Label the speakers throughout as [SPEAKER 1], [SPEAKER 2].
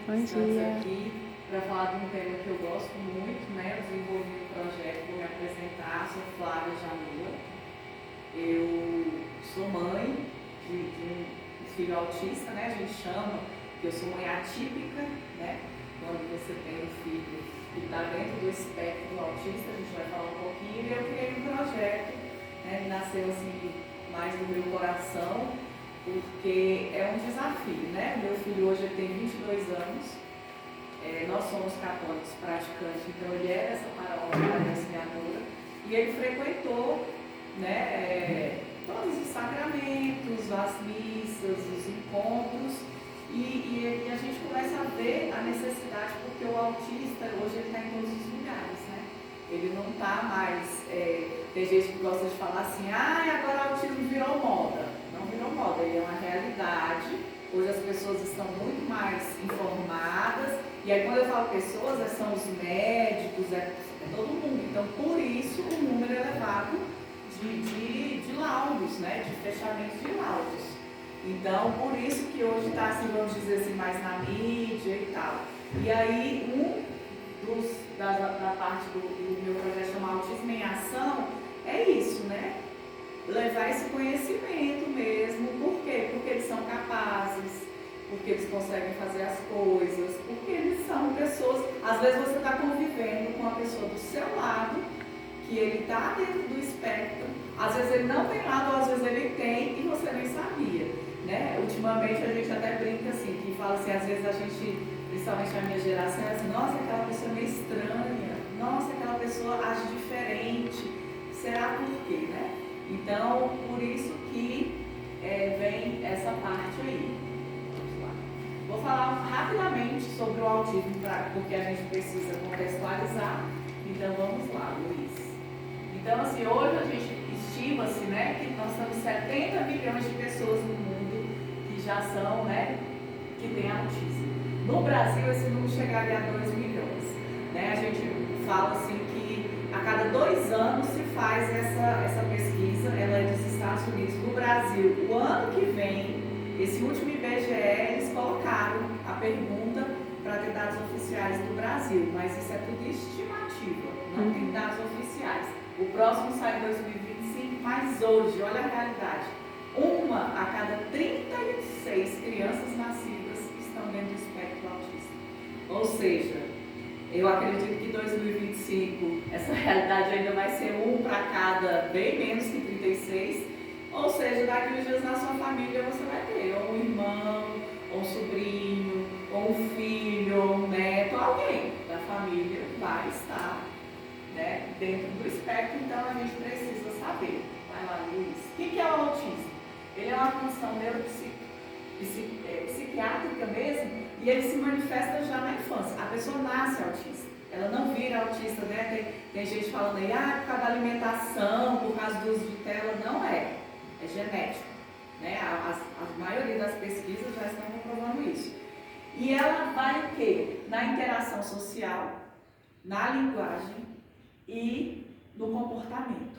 [SPEAKER 1] Bom
[SPEAKER 2] Estamos
[SPEAKER 1] dia.
[SPEAKER 2] aqui para falar de um tema que eu gosto muito, né? Eu desenvolvi um projeto, vou me apresentar, sou Flávia Jamila. Eu sou mãe de um filho autista, né? A gente chama que eu sou mãe atípica, né? Quando você tem um filho que está dentro do espectro do autista, a gente vai falar um pouquinho. E eu criei um projeto, né? Que nasceu assim mais do meu coração, porque é um desafio, né? Meu filho hoje tem 22 anos, nós somos católicos praticantes, então ele é dessa paróquia semeadora, e ele frequentou, né, todos os sacramentos, as missas, os encontros, e a gente começa a ver a necessidade, porque o autista hoje ele está em todos os lugares, né? Ele não está mais, tem gente que gosta de falar assim, agora o autismo virou moda. Não virou moda, ele é uma realidade. Hoje as pessoas estão muito mais informadas, e aí quando eu falo pessoas, são os médicos, é todo mundo. Então por isso o número elevado de laudos, né? De fechamentos de laudos. Então por isso que hoje está assim, vamos dizer assim, mais na mídia e tal. E aí da parte do meu projeto chamado Autismo em Ação é isso, né? Levar esse conhecimento mesmo. Por quê? Porque eles são capazes, porque eles conseguem fazer as coisas, porque eles são pessoas. Às vezes você está convivendo com uma pessoa do seu lado, que ele está dentro do espectro, às vezes ele não tem lado, ou às vezes ele tem e você nem sabia, né? Ultimamente a gente até brinca assim, que fala assim, às vezes a gente, principalmente a minha geração, é assim, nossa, aquela pessoa é meio estranha, nossa, aquela pessoa age diferente, será por quê, né? Então, por isso que vem essa parte aí. Vamos lá. Vou falar rapidamente sobre o autismo, porque a gente precisa contextualizar. Então, vamos lá, Luiz. Então, assim, hoje a gente estima-se, né, que nós temos 70 milhões de pessoas no mundo que já são, né, que têm autismo. No Brasil, esse número chegaria a 2 milhões. Né? A gente fala assim que a cada 2 anos se faz essa pesquisa, ela é dos Estados Unidos. No Brasil, o ano que vem, esse último IBGE, eles colocaram a pergunta para ter dados oficiais do Brasil, mas isso é tudo estimativa, não tem dados oficiais. O próximo sai em 2025, mas hoje, olha a realidade, uma a cada 36 crianças nascidas estão dentro do espectro autista. Ou seja, eu acredito que em 2025 essa realidade ainda vai ser um para cada, bem menos que 36. Ou seja, daqui uns dias na sua família você vai ter ou um irmão, ou um sobrinho, ou um filho, ou um neto, alguém da família vai estar, né, dentro do espectro. Então a gente precisa saber. Vai lá, Luiz. O que é o autismo? Ele é uma condição psiquiátrica mesmo, e ele se manifesta já na infância. A pessoa nasce autista, ela não vira autista, né? Tem gente falando aí, por causa da alimentação, por causa do uso de tela. Não é genético, né? A maioria das pesquisas já estão comprovando isso. E ela vai o quê? Na interação social, na linguagem e no comportamento.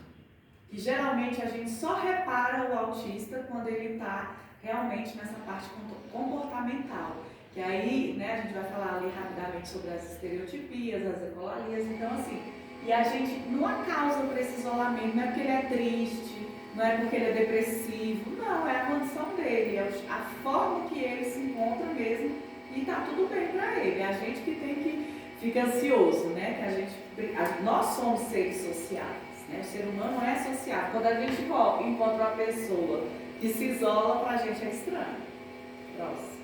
[SPEAKER 2] Que geralmente a gente só repara o autista quando ele está realmente nessa parte comportamental. Que aí, né, a gente vai falar ali rapidamente sobre as estereotipias, as ecolalias. Então, assim, e a gente, não há causa para esse isolamento, não é porque ele é triste, não é porque ele é depressivo, não, é a condição dele, é a forma que ele se encontra mesmo, e está tudo bem para ele. É a gente que tem que fica ansioso, né? Que nós somos seres sociais. Né? O ser humano é social. Quando a gente encontra uma pessoa que se isola, para a gente é estranho. Próximo.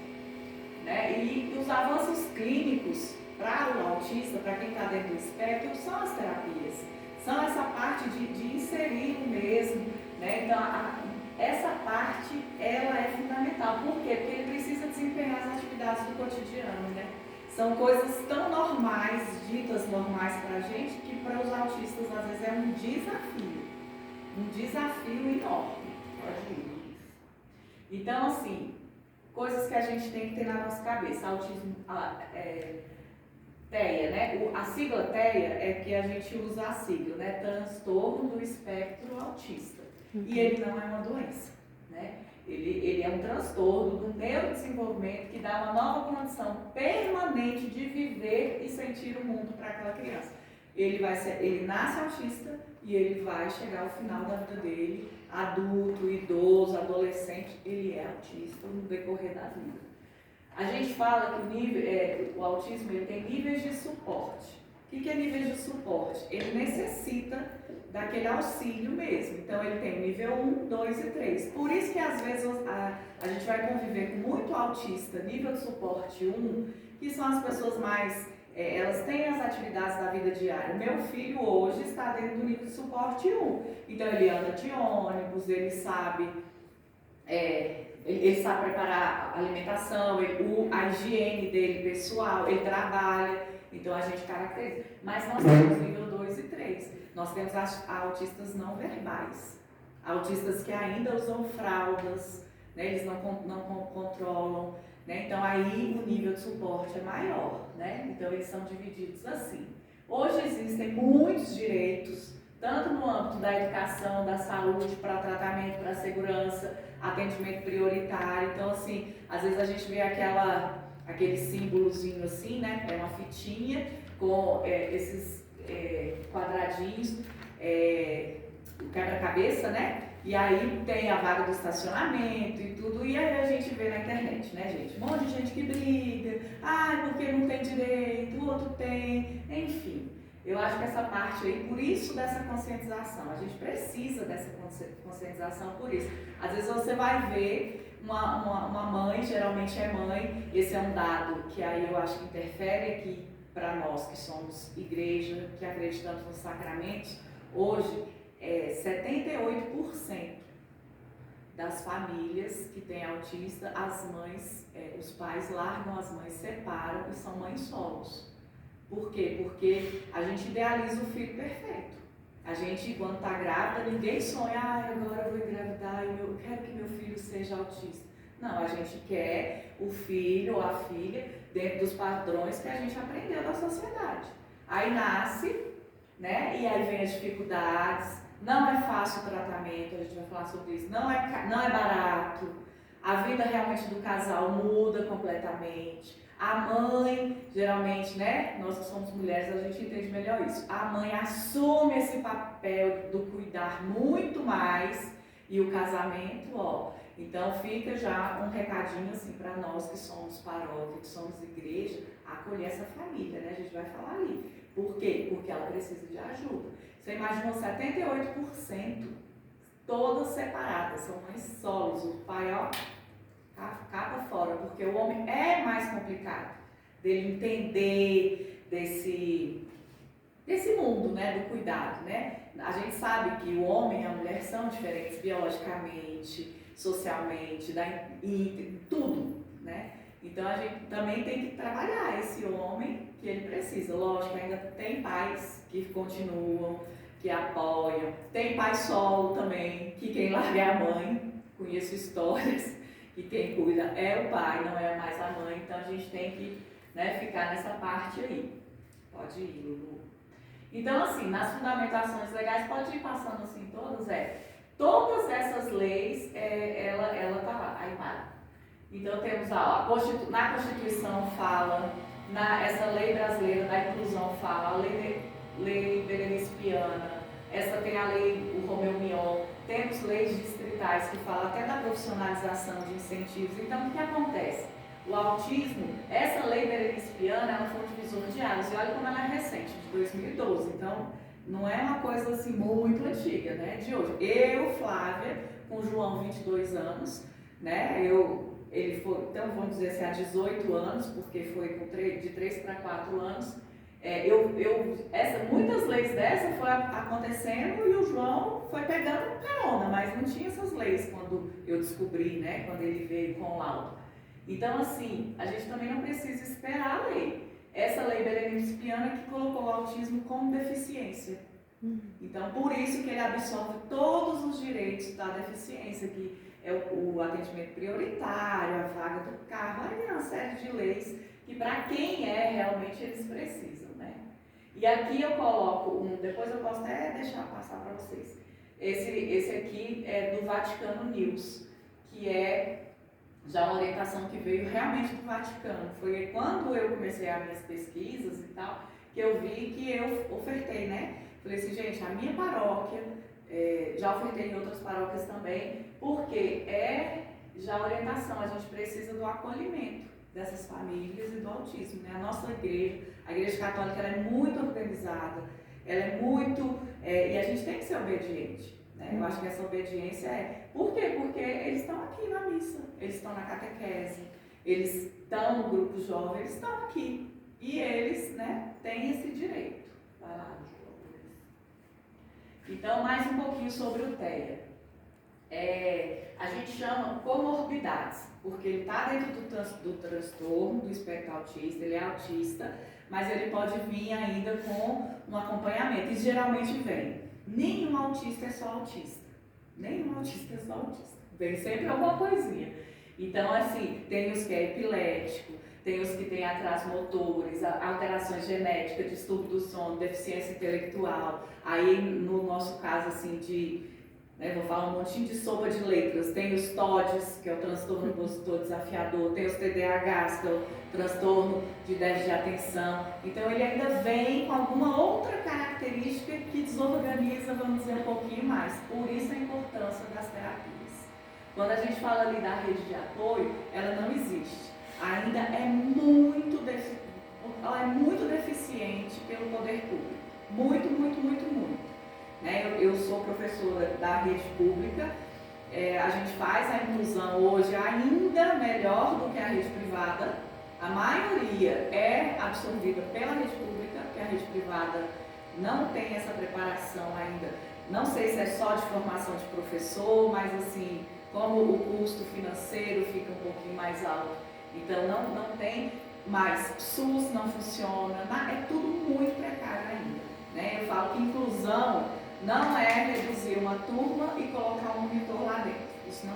[SPEAKER 2] Né? E os avanços clínicos para o autista, para quem está dentro do espectro, são as terapias. São essa parte de inserir mesmo. Né? Então, essa parte, ela é fundamental. Por quê? Porque ele precisa desempenhar as atividades do cotidiano, né? São coisas tão normais, ditas normais para a gente, que para os autistas às vezes é um desafio enorme. Pode ir. Então, assim, coisas que a gente tem que ter na nossa cabeça. Autismo, TEA, né? A sigla TEA é que a gente usa a sigla, né? Transtorno do espectro autista. E ele não é uma doença, né? Ele é um transtorno do neurodesenvolvimento que dá uma nova condição permanente de viver e sentir o mundo para aquela criança. Ele nasce autista e ele vai chegar ao final da vida dele, adulto, idoso, adolescente, ele é autista no decorrer da vida. A gente fala que o autismo ele tem níveis de suporte. O que é níveis de suporte? Ele necessita daquele auxílio mesmo. Então, ele tem o nível 1, 2 e 3. Por isso que, às vezes, a gente vai conviver com muito autista, nível de suporte 1, que são as pessoas mais... elas têm as atividades da vida diária. Meu filho hoje está dentro do nível de suporte 1. Então, ele anda de ônibus, ele sabe preparar a alimentação, a higiene dele pessoal, ele trabalha. Então, a gente caracteriza. Mas nós temos nível 2 e 3. Nós temos autistas não verbais. Autistas que ainda usam fraldas, né? Eles não controlam. Né? Então, aí o nível de suporte é maior. Né? Então, eles são divididos assim. Hoje existem muitos direitos, tanto no âmbito da educação, da saúde, para tratamento, para segurança, atendimento prioritário. Então, assim, às vezes a gente vê aquele símbolozinho assim, né? É uma fitinha com esses quadradinhos, quebra-cabeça, né? E aí tem a vaga do estacionamento e tudo, e aí a gente vê na internet, né, gente? Um monte de gente que briga, porque não tem direito, o outro tem, enfim. Eu acho que essa parte aí, por isso dessa conscientização, a gente precisa dessa conscientização por isso. Às vezes você vai ver uma mãe, geralmente é mãe, esse é um dado que aí eu acho que interfere aqui para nós que somos igreja, que acreditamos nos sacramentos, hoje 78% das famílias que têm autista, as mães, os pais largam as mães, separam e são mães solos. Por quê? Porque a gente idealiza o filho perfeito. A gente, quando está grávida, ninguém sonha, agora eu vou engravidar e eu quero que meu filho seja autista. Não, a gente quer o filho ou a filha dentro dos padrões que a gente aprendeu da sociedade. Aí nasce, né? E aí vem as dificuldades, não é fácil o tratamento, a gente vai falar sobre isso, não é barato, a vida realmente do casal muda completamente. A mãe, geralmente, né, nós que somos mulheres, a gente entende melhor isso. A mãe assume esse papel do cuidar muito mais e o casamento, Então fica já um recadinho assim para nós que somos paróquia, que somos igreja, acolher essa família, né? A gente vai falar ali. Por quê? Porque ela precisa de ajuda. Você imaginou 78%, todas separadas, são mães solos, o pai, capa fora, porque o homem é mais complicado dele entender desse mundo, né, do cuidado, né? A gente sabe que o homem e a mulher são diferentes biologicamente, socialmente, em tudo, né? Então a gente também tem que trabalhar esse homem que ele precisa. Lógico, ainda tem pais que continuam, que apoiam, tem pai solo também, que quem larga é a mãe, conheço histórias. E quem cuida é o pai, não é mais a mãe, então a gente tem que, né, ficar nessa parte aí. Pode ir, Lulu. Então, assim, nas fundamentações legais, pode ir passando assim todas essas leis, ela tá lá, aí para. Então temos na Constituição fala, essa lei brasileira da inclusão fala, a lei Berenice Piana, essa tem a lei o Romeu Mion, temos leis distritais que falam até da profissionalização de incentivos. Então, o que acontece? O autismo, essa lei Berenice Piana, ela foi um divisor de águas, e olha como ela é recente, de 2012. Então, não é uma coisa assim muito antiga, né, de hoje. Eu, Flávia, com o João, 22 anos, né, ele foi, então vamos dizer assim, há 18 anos, porque foi de 3 para 4 anos, muitas leis dessas foi acontecendo e o João foi pegando carona, mas não tinha essas leis quando eu descobri, né, quando ele veio com o laudo. Então, assim, a gente também não precisa esperar a lei. Essa lei Berenice Piana que colocou o autismo como deficiência. Então, por isso que ele absorve todos os direitos da deficiência, que é o atendimento prioritário, a vaga do carro, aí é uma série de leis que para quem realmente eles precisam, né? E aqui eu coloco depois eu posso até deixar passar para vocês. Esse aqui é do Vaticano News, que é já uma orientação que veio realmente do Vaticano. Foi quando eu comecei as minhas pesquisas e tal, que eu vi que eu ofertei, né? Falei assim, gente, a minha paróquia, já ofertei em outras paróquias também, porque já a orientação, a gente precisa do acolhimento dessas famílias e do autismo, né? A nossa igreja, a Igreja Católica, ela é muito organizada, ela é muito, e a gente tem que ser obediente, né? Eu acho que essa obediência por quê? Porque eles estão aqui na missa, eles estão na catequese, eles estão no grupo jovem, eles estão aqui, e eles, né, têm esse direito. Vai lá, então, mais um pouquinho sobre o TEA. A gente chama comorbidades, porque ele está dentro do transtorno do espectro autista, ele é autista, mas ele pode vir ainda com um acompanhamento, e geralmente vem. Nenhum autista é só autista, nenhum autista é só autista, vem sempre alguma coisinha. Então, assim, tem os que é epilético, tem os que têm atrasos motores, alterações genéticas, distúrbio do sono, deficiência intelectual. Aí, no nosso caso, assim, vou falar um montinho de sopa de letras. Tem os TODs, que é o transtorno opositor desafiador, tem os TDAHs, que é o transtorno de déficit de atenção. Então, ele ainda vem com alguma outra característica que desorganiza, vamos dizer, um pouquinho mais. Por isso a importância das terapias. Quando a gente fala ali da rede de apoio, ela não existe. Ainda é muito deficiente pelo poder público. Muito. Né? Eu sou professora da rede pública, a gente faz a inclusão hoje ainda melhor do que a rede privada. A maioria é absorvida pela rede pública, porque a rede privada não tem essa preparação ainda. Não sei se é só de formação de professor, mas assim, como o custo financeiro fica um pouquinho mais alto, então não tem, mas SUS não funciona, é tudo muito precário ainda. Né? Eu falo que inclusão não é reduzir uma turma e colocar um monitor lá dentro. Isso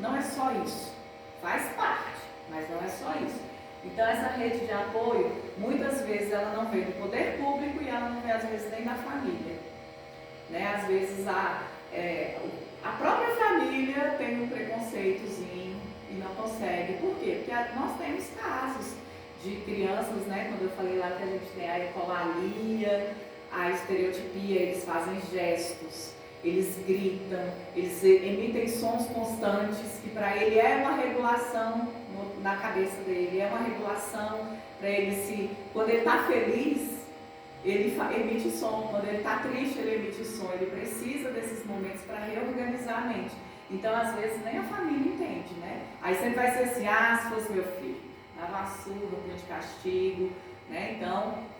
[SPEAKER 2] não é só isso. Faz parte, mas não é só isso. Então essa rede de apoio, muitas vezes ela não vem do poder público e ela não vem às vezes nem da família. Né? Às vezes a própria família tem um preconceitozinho e não consegue. Por quê? Porque nós temos casos de crianças, né? Quando eu falei lá que a gente tem a ecolalia, a estereotipia, eles fazem gestos, eles gritam, eles emitem sons constantes, que para ele é uma regulação na cabeça dele, é uma regulação para ele quando ele está feliz, ele emite som, quando ele está triste, ele emite som, ele precisa desses momentos para reorganizar a mente. Então, às vezes, nem a família entende, né? Aí sempre vai ser assim, se fosse meu filho, dava surra, punha de castigo, né? Então,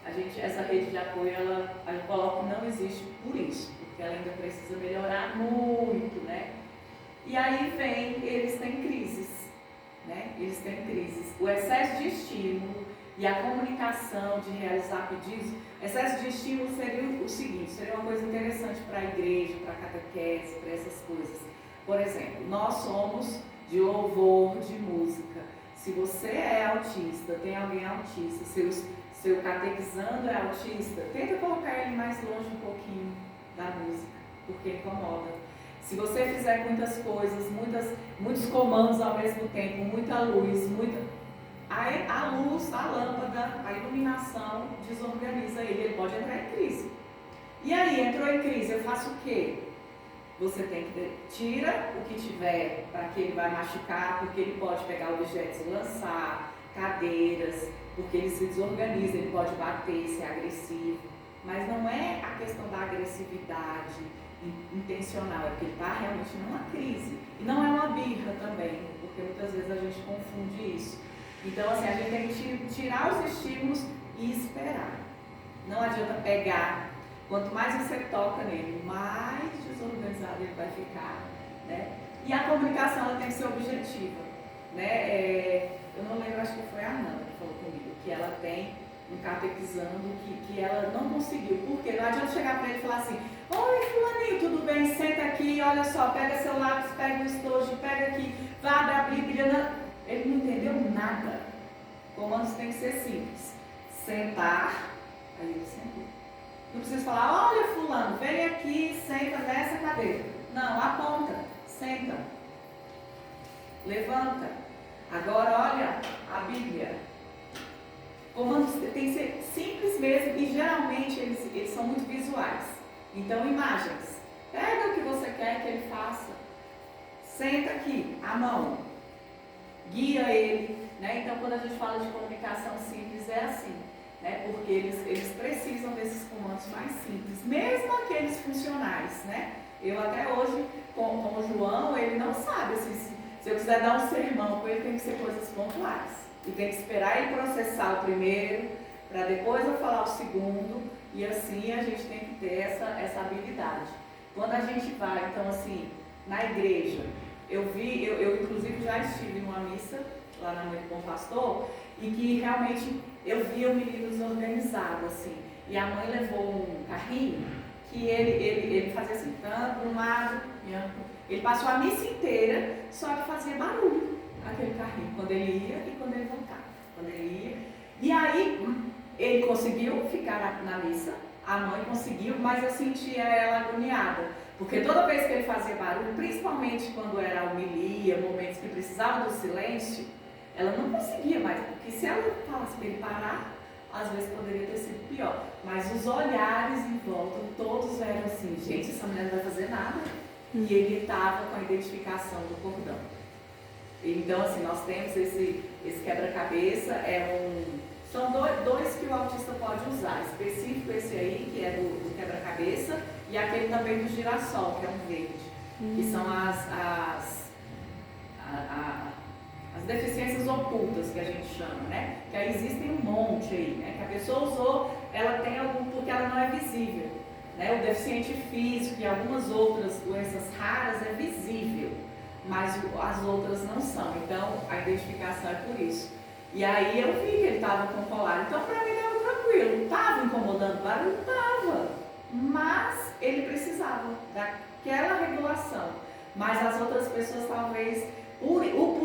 [SPEAKER 2] essa rede de apoio, eu coloco que não existe por isso, porque ela ainda precisa melhorar muito, né? E aí eles têm crises, né? Eles têm crises. O excesso de estímulo e a comunicação de realizar pedidos, excesso de estímulo seria o seguinte, seria uma coisa interessante para a igreja, para a catequese, para essas coisas. Por exemplo, nós somos de louvor, de música. Se você é autista, tem alguém autista, seu catequizando é autista, tenta colocar ele mais longe um pouquinho da música, porque incomoda. Se você fizer muitas coisas, muitos comandos ao mesmo tempo, muita luz, a luz, a lâmpada, a iluminação desorganiza ele pode entrar em crise. E aí, entrou em crise, eu faço o quê? Você tem que tira o que tiver para que ele vai machucar, porque ele pode pegar objetos e lançar, cadeiras, porque ele se desorganiza, ele pode bater, ser agressivo. Mas não é a questão da agressividade intencional, é porque ele está realmente numa crise. E não é uma birra também, porque muitas vezes a gente confunde isso. Então, assim, a gente tem que tirar os estímulos e esperar. Não adianta pegar. Quanto mais você toca nele, mais desorganizado ele vai ficar, né? E a comunicação ela tem que ser objetiva, né? Eu não lembro, acho que foi a Nanda que falou comigo, que ela tem um catequizando que ela não conseguiu. Por quê? Não adianta chegar para ele e falar assim, oi fulaninho, tudo bem? Senta aqui, olha só, pega seu lápis, pega o estojo, pega aqui, vá abrir a Bíblia. Ele não entendeu nada. Comandos tem que ser simples. Sentar, aí ele sentou. Não precisa falar, olha fulano, vem aqui, senta nessa cadeira. Não, aponta, senta. levanta. Agora olha a Bíblia. Comandos tem que ser simples mesmo e geralmente eles são muito visuais. Então imagens. Pega o que você quer que ele faça. Senta aqui, a mão. Guia ele. Né? Então quando a gente fala de comunicação simples é assim. Né? Porque eles precisam desses comandos mais simples. Mesmo aqueles funcionais. Né? Eu até hoje, com o João, ele não sabe se eu quiser dar um sermão com ele, tem que ser coisas pontuais. E tem que esperar ele processar o primeiro, para depois eu falar o segundo, e assim a gente tem que ter essa habilidade. Quando a gente vai, então assim, na igreja, eu inclusive já estive numa missa, lá na Mãe do Bom Pastor, e que realmente eu via o menino desorganizado, assim, e a mãe levou um carrinho, que ele fazia assim, tanto para um lado, ele passou a missa inteira, só que fazia barulho, aquele carrinho, quando ele ia e quando ele voltava. Quando ele ia. E aí, ele conseguiu ficar na missa, a mãe conseguiu, mas eu sentia ela agoniada. Porque toda vez que ele fazia barulho, principalmente quando era homilia, momentos que precisava do silêncio, ela não conseguia mais. Porque se ela falasse para ele parar, às vezes poderia ter sido pior. Mas os olhares em volta, todos eram assim, gente, essa mulher não vai fazer nada. E ele estava com a identificação do cordão. Então, assim, nós temos esse quebra-cabeça, são dois que o autista pode usar, específico esse aí, que é do quebra-cabeça, e aquele também do girassol, que é um verde, que são as deficiências ocultas, que a gente chama, né? Que aí existem um monte aí, né? Que a pessoa usou, ela tem algum, porque ela não é visível, né? O deficiente físico e algumas outras doenças raras é visível, mas as outras não são, então a identificação é por isso. E aí eu vi que ele estava com colar, então para mim estava tranquilo, estava incomodando o barulho? Estava, mas ele precisava daquela regulação, mas as outras pessoas talvez, por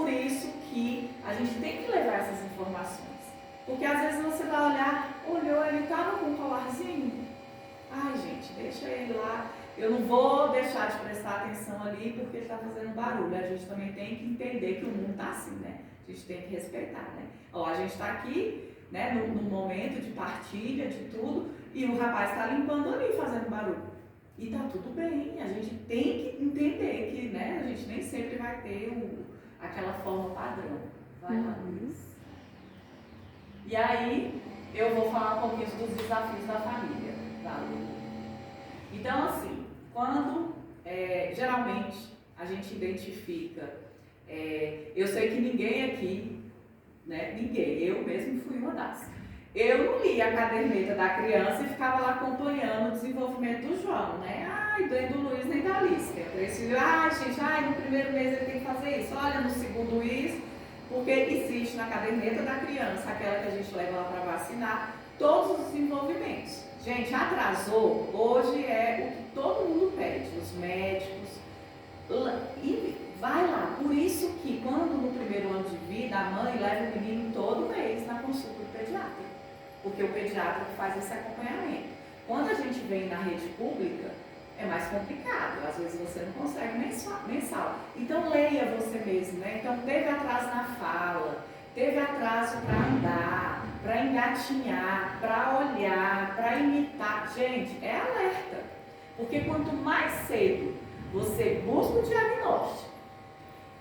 [SPEAKER 2] isso que a gente tem que levar essas informações, porque às vezes você vai olhar, olhou, ele estava com um colarzinho, ai gente, deixa ele lá. Eu não vou deixar de prestar atenção ali porque ele está fazendo barulho. A gente também tem que entender que o mundo está assim, né? A gente tem que respeitar, né? Ó, a gente está aqui, né, no momento de partilha, de tudo, e o rapaz está limpando ali, fazendo barulho. E tá tudo bem, a gente tem que entender que, né, a gente nem sempre vai ter aquela forma padrão. Vai lá, Luiz. E aí, eu vou falar um pouquinho dos desafios da família, tá? Então, assim, quando geralmente a gente identifica, eu sei que ninguém aqui, né, ninguém, eu mesmo fui uma das. Eu não li a caderneta da criança e ficava lá acompanhando o desenvolvimento do João, né? Ai, nem do Luiz nem da Alice. Gente, no primeiro mês ele tem que fazer isso, olha, no segundo isso, porque existe na caderneta da criança, aquela que a gente leva lá para vacinar, todos os desenvolvimentos. Gente, atrasou, hoje é o que todo mundo pede, os médicos, e vai lá. Por isso que quando no primeiro ano de vida, a mãe leva o menino todo mês na consulta do pediatra, porque o pediatra faz esse acompanhamento. Quando a gente vem na rede pública, é mais complicado, às vezes você não consegue mensal. Então leia você mesmo, né? Então teve atraso na fala, teve atraso para andar, para engatinhar, para olhar, para imitar. Gente, é alerta. Porque quanto mais cedo você busca o diagnóstico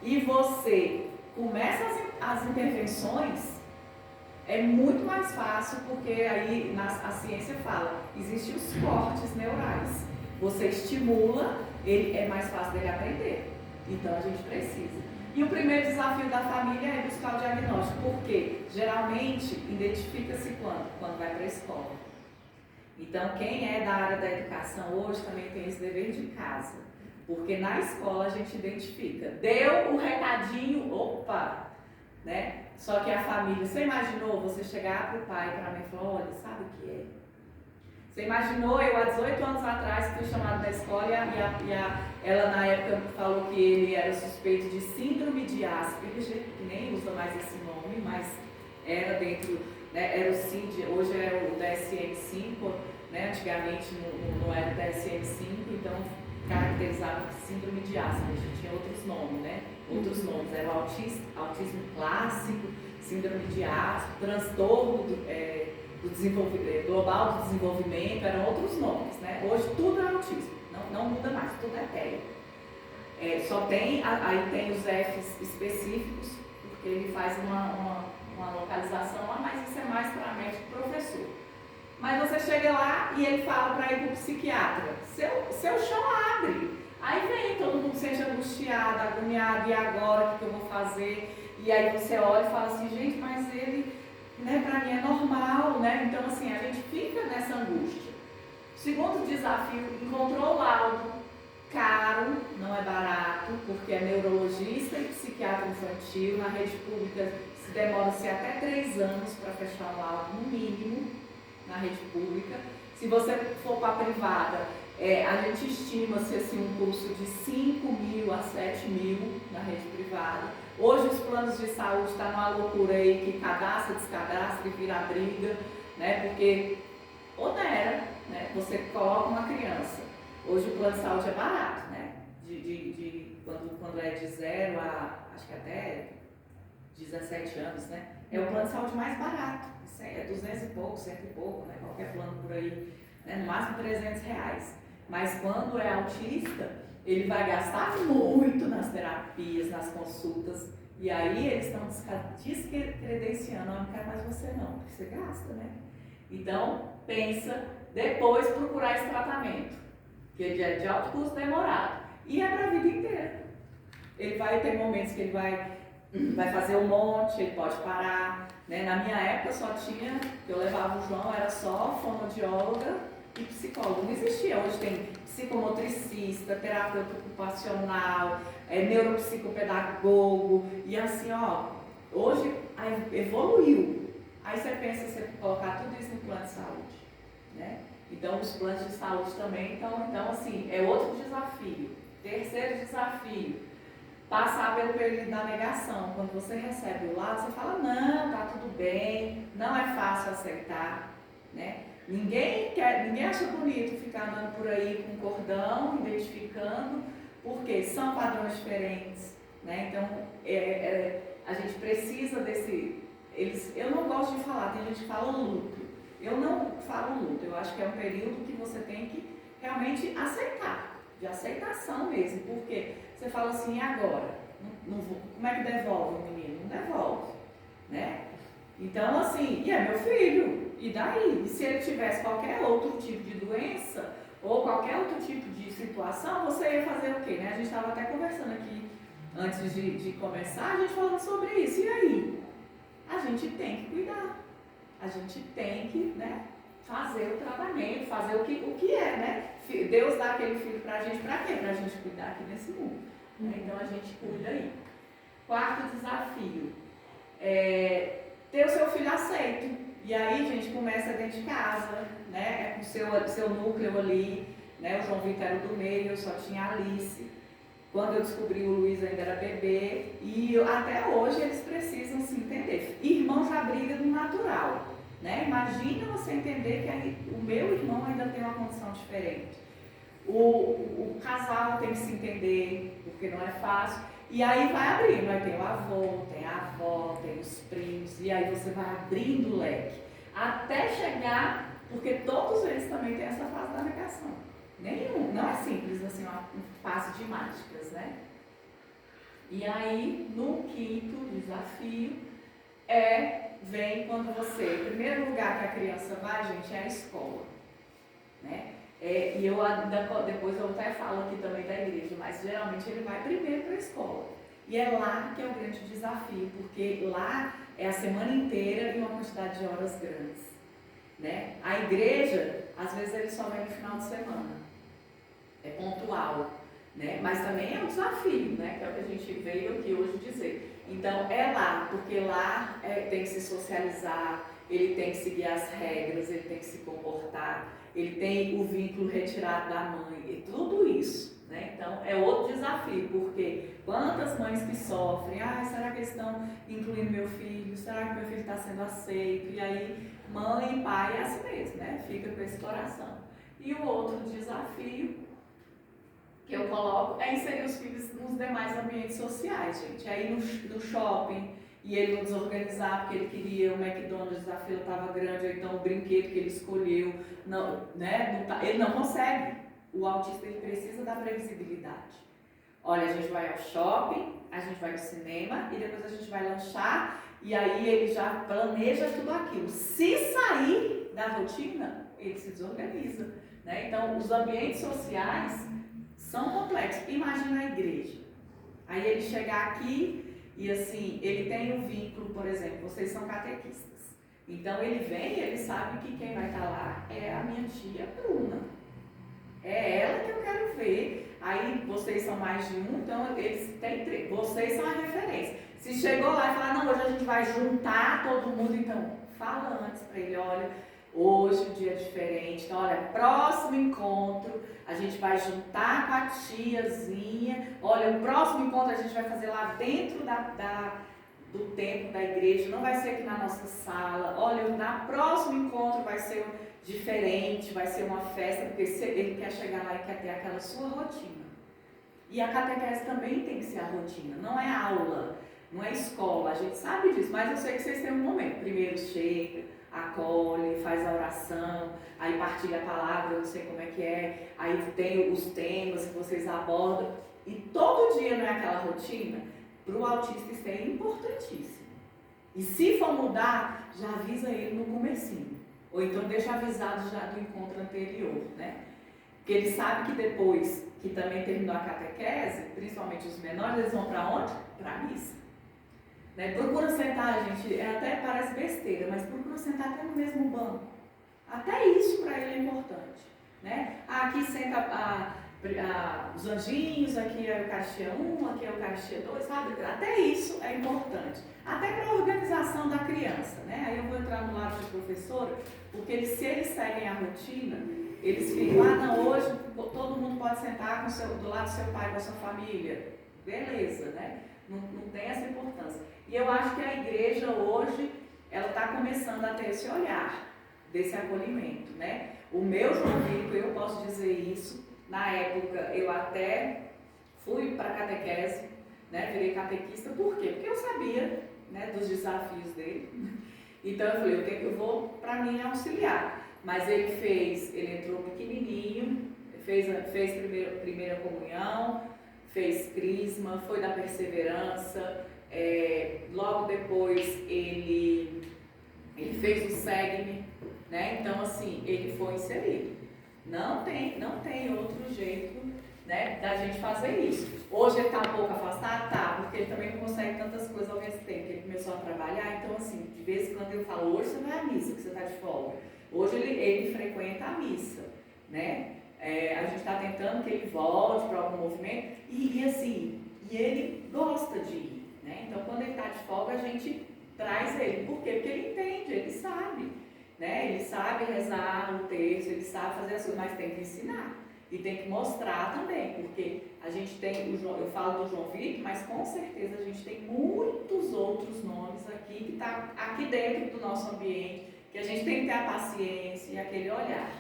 [SPEAKER 2] e você começa as intervenções, é muito mais fácil, porque aí a ciência fala, existem os cortes neurais. Você estimula, é mais fácil dele aprender. Então a gente precisa. E o primeiro desafio da família é buscar o diagnóstico, porque geralmente identifica-se quando vai para a escola. Então quem é da área da educação hoje também tem esse dever de casa, porque na escola a gente identifica. Deu o recadinho, opa, né? Só que a família, você imaginou você chegar para o pai e para a mãe e falar, olha, sabe o que é? Você imaginou, eu há 18 anos atrás fui chamada da escola e ela na época falou que ele era suspeito de síndrome de Asperger, que nem usa mais esse nome, mas era dentro, né, era o CID, hoje é o DSM-5, né, antigamente não era o DSM-5, então caracterizava síndrome de Asperger, tinha outros nomes, né, outros nomes, era o autismo clássico, síndrome de Asperger, transtorno global do desenvolvimento, eram outros nomes, né? Hoje tudo é autismo, não muda mais, tudo é TEA. Só tem, aí tem os Fs específicos, porque ele faz uma localização lá, mas isso é mais para médico e professor. Mas você chega lá e ele fala para ir para o psiquiatra, seu chão abre. Aí vem, todo mundo se sente angustiado, agoniado, e agora o que eu vou fazer? E aí você olha e fala assim, gente, mas ele, né, para mim é normal, né? Então assim, a gente fica nessa angústia. Segundo desafio, encontrou o laudo, caro, não é barato, porque é neurologista e psiquiatra infantil. Na rede pública se demora-se até 3 anos para fechar um laudo, no mínimo, na rede pública. Se você for para a privada, a gente estima-se assim, um custo de 5 mil a 7 mil na rede privada. Hoje os planos de saúde estão numa loucura aí, que cadastra, descadastra e vira briga, né? Porque onera, né? Você coloca uma criança. Hoje o plano de saúde é barato, né? Quando é de 0 a, acho que até 17 anos, né? É o plano de saúde mais barato. É 200 e pouco, 100 e pouco, né? Qualquer plano por aí, né? No máximo R$300. Mas quando é autista, ele vai gastar muito nas terapias, nas consultas. E aí eles estão descredenciando, não quero mais você não, porque você gasta, né? Então, pensa, depois procurar esse tratamento, que é de alto custo demorado. E é para a vida inteira. Ele vai ter momentos que ele vai fazer um monte, ele pode parar. Né? Na minha época só tinha, eu levava o João, era só fonoaudióloga e psicólogo. Não existia. Hoje tem psicomotricista, terapeuta ocupacional, neuropsicopedagogo. E assim, ó, hoje evoluiu. Aí você pensa, você colocar tudo isso no plano de saúde. Né? Então, os planos de saúde também, então assim, é outro desafio. Terceiro desafio, passar pelo período da negação. Quando você recebe o laudo, você fala, não, tá tudo bem, não é fácil aceitar, né? Ninguém acha bonito ficar andando por aí com cordão, identificando, porque são padrões diferentes, né? Então, a gente precisa eu não gosto de falar, tem gente que fala luto. Eu não falo luto, eu acho que é um período que você tem que realmente aceitar, de aceitação mesmo, porque você fala assim, e agora? Como é que devolve o menino? Não devolve, né? Então, assim, e é meu filho, e daí? E se ele tivesse qualquer outro tipo de doença, ou qualquer outro tipo de situação, você ia fazer o quê, né? A gente estava até conversando aqui, antes de começar, a gente falando sobre isso, e aí? A gente tem que cuidar, a gente tem que, né, fazer o tratamento, fazer o que é, né? Deus dá aquele filho pra gente, pra quê? Pra gente cuidar aqui nesse mundo. Então a gente cuida aí. Quarto desafio, ter o seu filho aceito. E aí, gente, começa dentro de casa, né? Com o seu núcleo ali, né? O João Vitor era do meio, eu só tinha a Alice. Quando eu descobri o Luiz ainda era bebê. E até hoje eles precisam se entender. Irmão já briga no natural, né? Imagina você entender que o meu irmão ainda tem uma condição diferente. O casal tem que se entender, porque não é fácil. E aí vai abrindo, vai ter o avô, tem a avó, tem os primos, e aí você vai abrindo o leque. Até chegar, porque todos eles também têm essa fase da negação. Nenhum, não é simples assim, um passe de mágicas, né? E aí, no quinto desafio, vem quando você, em primeiro lugar que a criança vai, gente, é a escola, né? E eu depois eu até falo aqui também da igreja, mas geralmente ele vai primeiro para a escola. E é lá que é o grande desafio, porque lá é a semana inteira e uma quantidade de horas grandes, né? A igreja, às vezes ele só vem no final de semana, é pontual, né? Mas também é um desafio, né? Que é o que a gente veio aqui hoje dizer. Então é lá, porque lá tem que se socializar, ele tem que seguir as regras, ele tem que se comportar, ele tem o vínculo retirado da mãe, e tudo isso, né? Então é outro desafio, porque quantas mães que sofrem, será que eles estão incluindo meu filho? Será que meu filho está sendo aceito? E aí mãe e pai é assim mesmo, né? Fica com esse coração. E o outro desafio que eu coloco é inserir os filhos nos demais ambientes sociais, gente. Aí no shopping, e ele não desorganizar porque ele queria o McDonald's, a fila estava grande, ou então o brinquedo que ele escolheu, não, né, ele não consegue. O autista ele precisa da previsibilidade. Olha, a gente vai ao shopping, a gente vai ao cinema e depois a gente vai lanchar e aí ele já planeja tudo aquilo. Se sair da rotina, ele se desorganiza, né? Então, os ambientes sociais são complexos. Imagina a igreja. Aí ele chegar aqui e assim, ele tem um vínculo, por exemplo, vocês são catequistas. Então ele vem e ele sabe que quem vai estar lá é a minha tia Bruna. É ela que eu quero ver. Aí vocês são mais de um, então eles têm três. Vocês são a referência. Se chegou lá e falar, não, hoje a gente vai juntar todo mundo, então fala antes para ele, olha, hoje o dia é diferente. Então, olha, próximo encontro, a gente vai juntar com a tiazinha. Olha, o próximo encontro a gente vai fazer lá dentro do templo da igreja, não vai ser aqui na nossa sala. Olha, no próximo encontro vai ser diferente, vai ser uma festa, porque ele quer chegar lá e quer ter aquela sua rotina. E a catequese também tem que ser a rotina, não é aula, não é escola, a gente sabe disso, mas eu sei que vocês têm um momento. Primeiro chega, acolhe, faz a oração, aí partilha a palavra, eu não sei como é que é, aí tem os temas que vocês abordam, e todo dia não é aquela rotina. Para o autista isso é importantíssimo. E se for mudar, já avisa ele no comecinho. Ou então deixa avisado já do encontro anterior, né? Porque ele sabe que depois que também terminou a catequese, principalmente os menores, eles vão para onde? Para a missa. Né? Procura sentar, gente, até parece besteira, mas procura sentar até no mesmo banco. Até isso para ele é importante. Né? Aqui senta os anjinhos, aqui é a Eucaristia 1, aqui é a Eucaristia 2, sabe? Até isso é importante. Até para a organização da criança, né? Aí eu vou entrar no lado de professora, porque se eles seguem a rotina, eles ficam, não, hoje todo mundo pode sentar do lado do seu pai, com a sua família. Beleza, né? Não tem essa importância. E eu acho que a igreja hoje, ela está começando a ter esse olhar, desse acolhimento, né? O meu João Vitor, eu posso dizer isso, na época eu até fui para a catequese, né? Virei catequista, por quê? Porque eu sabia, né, dos desafios dele. Então eu falei, eu vou para mim auxiliar. Mas ele entrou pequenininho, fez primeira comunhão, fez crisma, foi da perseverança, logo depois ele fez o SEGME, né? Então assim, ele foi inserido. Não tem outro jeito, né, da gente fazer isso. Hoje ele está um pouco afastado, tá, porque ele também não consegue tantas coisas ao mesmo tempo, ele começou a trabalhar, então assim, de vez em quando eu falo, hoje você vai à missa, que você está de folga. Hoje ele frequenta a missa, né? A gente está tentando que ele volte para algum movimento e ele gosta de ir, né? Então quando ele está de folga a gente traz ele. Por quê? Porque ele entende, ele sabe, né? Ele sabe rezar o texto, ele sabe fazer as coisas, mas tem que ensinar e tem que mostrar também, porque a gente tem, eu falo do João Vitor, mas com certeza a gente tem muitos outros nomes aqui que está aqui dentro do nosso ambiente, que a gente tem que ter a paciência e aquele olhar,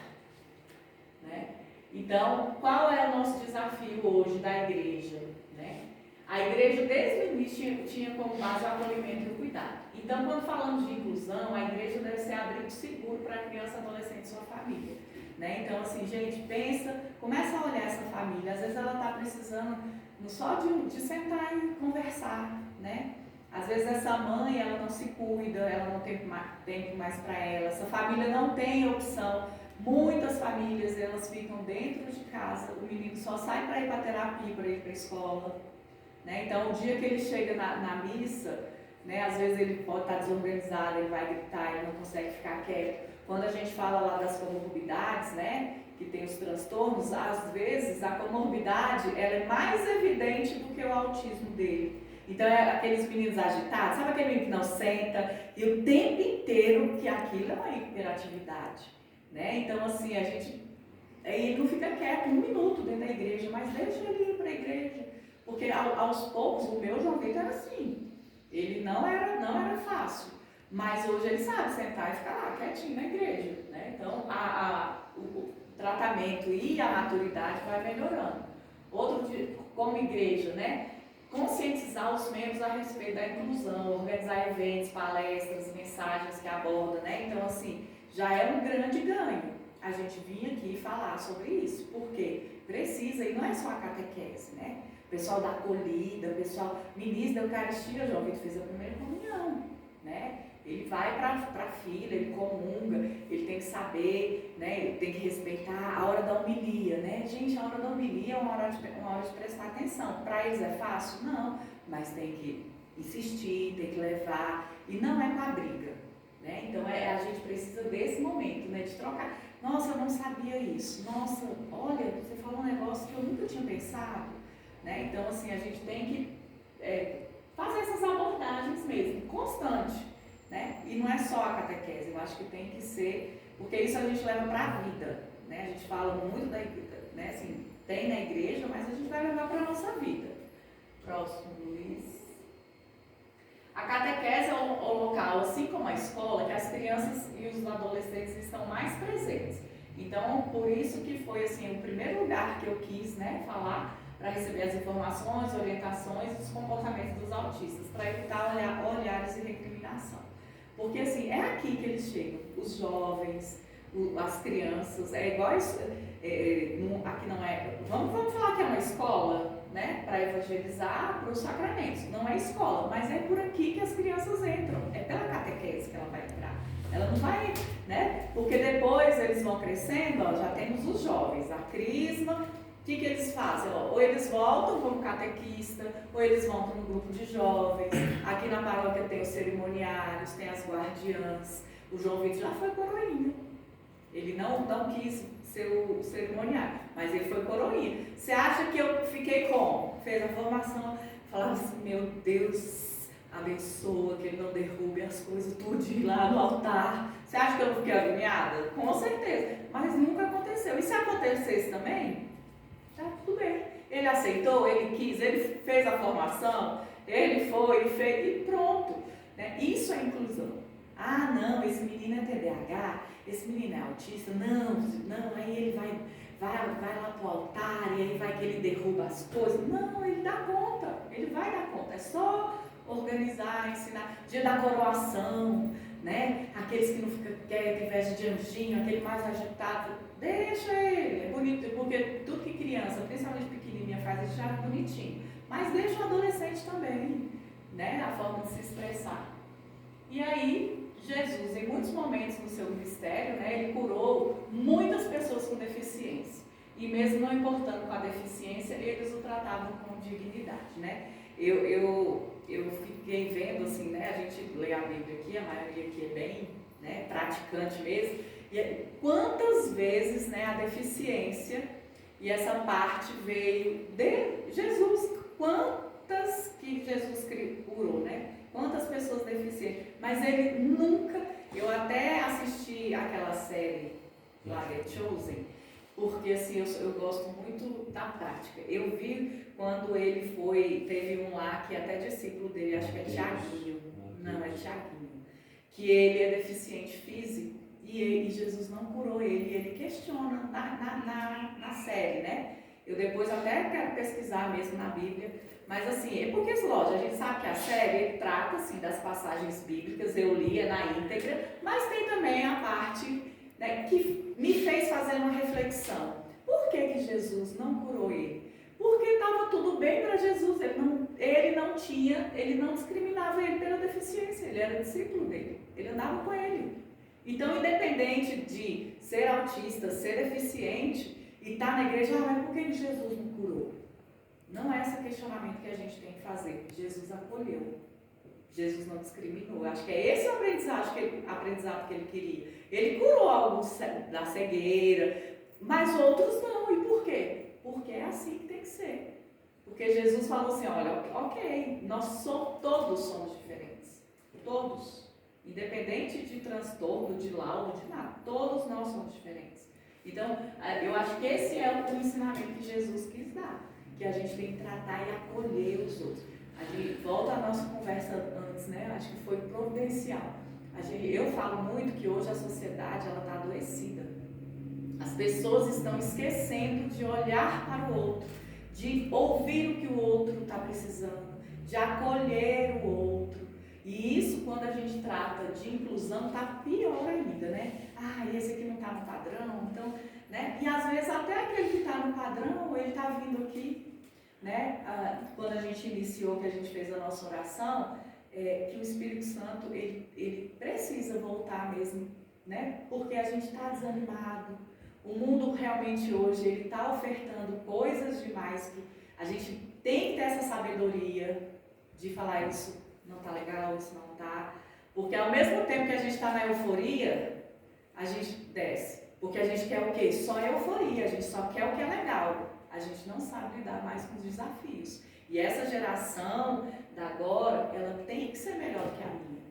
[SPEAKER 2] né? Então, qual é o nosso desafio hoje da igreja, né? A igreja, desde o início, tinha como base o acolhimento e o cuidado. Então, quando falamos de inclusão, a igreja deve ser abrigo seguro para a criança, adolescente e sua família, né? Então, assim, gente, começa a olhar essa família. Às vezes ela está precisando só de sentar e conversar, né? Às vezes essa mãe, ela não se cuida, ela não tem tempo mais para ela, essa família não tem opção. Muitas famílias, elas ficam dentro de casa, o menino só sai para ir para terapia, para ir para a escola, né? Então, o dia que ele chega na missa, né, às vezes ele pode estar desorganizado, ele vai gritar, ele não consegue ficar quieto. Quando a gente fala lá das comorbidades, né, que tem os transtornos, às vezes a comorbidade, ela é mais evidente do que o autismo dele. Então, é aqueles meninos agitados, sabe aquele menino que não senta, e o tempo inteiro que aquilo é uma hiperatividade, né? Então, assim, ele não fica quieto um minuto dentro da igreja, mas deixa ele ir para a igreja, porque aos poucos, o meu João Vitor era assim, ele não era fácil, mas hoje ele sabe sentar e ficar lá quietinho na igreja, né? Então, o tratamento e a maturidade vai melhorando. Outro, como igreja, né? Conscientizar os membros a respeito da inclusão, organizar eventos, palestras, mensagens que abordam, né? Então, assim, já é um grande ganho a gente vir aqui falar sobre isso, porque precisa, e não é só a catequese, né? O pessoal da acolhida, o pessoal, ministro da Eucaristia, João Vitor fez a primeira comunhão, né? Ele vai para a fila, ele comunga, ele tem que saber, né? Ele tem que respeitar a hora da homilia, né? Gente, a hora da homilia é uma hora de prestar atenção. Para eles é fácil? Não, mas tem que insistir, tem que levar, e não é com a briga, né? Então a gente precisa desse momento, né? De trocar. Nossa, eu não sabia isso. Nossa, olha, você falou um negócio que eu nunca tinha pensado, né? Então, assim, a gente tem que fazer essas abordagens mesmo, constante, né? E não é só a catequese, eu acho que tem que ser, porque isso a gente leva para a vida, né? A gente fala muito da igreja, né? Assim, tem na igreja, mas a gente vai levar para a nossa vida. Próximo, Luiz. A catequese é o local, assim como a escola, que as crianças e os adolescentes estão mais presentes. Então, por isso que foi assim, o primeiro lugar que eu quis, né, falar, para receber as informações, orientações dos comportamentos dos autistas, para evitar olhares e recriminação. Porque assim, é aqui que eles chegam, os jovens, as crianças, é igual isso, aqui não é, vamos falar que é uma escola, né, para evangelizar para os sacramentos, não é escola, mas é por aqui que as crianças entram, é pela catequese que ela vai entrar, ela não vai, né, porque depois eles vão crescendo, ó, já temos os jovens, a crisma. O que eles fazem? Ou eles voltam como catequista, ou eles vão para um grupo de jovens. Aqui na paróquia tem os cerimoniários, tem as guardiãs. O João Vitor já foi coroinha. Ele não quis ser o cerimoniário, mas ele foi coroinha. Você acha que eu fiquei como? Fez a formação, falava assim, meu Deus, abençoa, que ele não derrube as coisas tudo lá no altar. Você acha que eu não fiquei agoniada? Com certeza, mas nunca aconteceu. E se acontecesse também? Tá tudo bem. Ele aceitou, ele quis, ele fez a formação, ele foi, ele fez e pronto. Né? Isso é inclusão. Ah, não, esse menino é TDAH, esse menino é autista, não, aí ele vai lá pro altar e aí vai que ele derruba as coisas. Não, ele dá conta, ele vai dar conta. É só organizar, ensinar. Dia da coroação, né? Aqueles que não querem que veste de anjinho, aquele mais agitado. Deixa ele, é bonito, porque tudo que criança, principalmente pequenininha, faz, isso já é bonitinho. Mas deixa o adolescente também, né, a forma de se expressar. E aí, Jesus, em muitos momentos do seu ministério, né, ele curou muitas pessoas com deficiência. E mesmo não importando com a deficiência, eles o tratavam com dignidade, né. Eu fiquei vendo, assim, né, a gente lê a Bíblia aqui, a maioria aqui é bem, né, praticante mesmo. E quantas vezes, né, a deficiência e essa parte veio de Jesus, quantas que Jesus curou, né? Quantas pessoas deficientes, mas ele nunca, eu até assisti aquela série lá, The Chosen, porque assim, eu gosto muito da prática. Eu vi quando ele teve um lá que até discípulo dele, acho que é Tiaguinho, não, é Tiaguinho, que ele é deficiente físico. E Jesus não curou ele questiona na série, né? Eu depois até quero pesquisar mesmo na Bíblia, mas assim, é porque, lógico, a gente sabe que a série ele trata assim, das passagens bíblicas, eu lia na íntegra, mas tem também a parte, né, que me fez fazer uma reflexão. Por que Jesus não curou ele? Porque estava tudo bem para Jesus, ele não discriminava ele pela deficiência, ele era discípulo dele, ele andava com ele. Então, independente de ser autista, ser deficiente e estar na igreja, mas por que Jesus não curou? Não é esse questionamento que a gente tem que fazer. Jesus acolheu. Jesus não discriminou. Acho que é esse o aprendizado que ele queria. Ele curou alguns da cegueira, mas outros não. E por quê? Porque é assim que tem que ser. Porque Jesus falou assim, olha, ok, todos somos diferentes. Todos. Independente de transtorno, de laudo, de nada, todos nós somos diferentes. Então, eu acho que esse é o ensinamento que Jesus quis dar, que a gente tem que tratar e acolher os outros. A gente volta à nossa conversa antes, né? Acho que foi providencial. Eu falo muito que hoje a sociedade ela está adoecida. As pessoas estão esquecendo de olhar para o outro, de ouvir o que o outro está precisando, de acolher o outro. E isso, quando a gente trata de inclusão, está pior ainda, né? Ah, esse aqui não está no padrão, então, né? E às vezes até aquele que está no padrão, ele está vindo aqui, né? Quando a gente iniciou, que a gente fez a nossa oração, que o Espírito Santo, ele precisa voltar mesmo, né? Porque a gente está desanimado. O mundo realmente hoje, ele está ofertando coisas demais que a gente tem que ter essa sabedoria de falar isso não está legal, isso não está. Porque ao mesmo tempo que a gente está na euforia, a gente desce. Porque a gente quer o quê? Só euforia, a gente só quer o que é legal. A gente não sabe lidar mais com os desafios. E essa geração da agora, ela tem que ser melhor que a minha.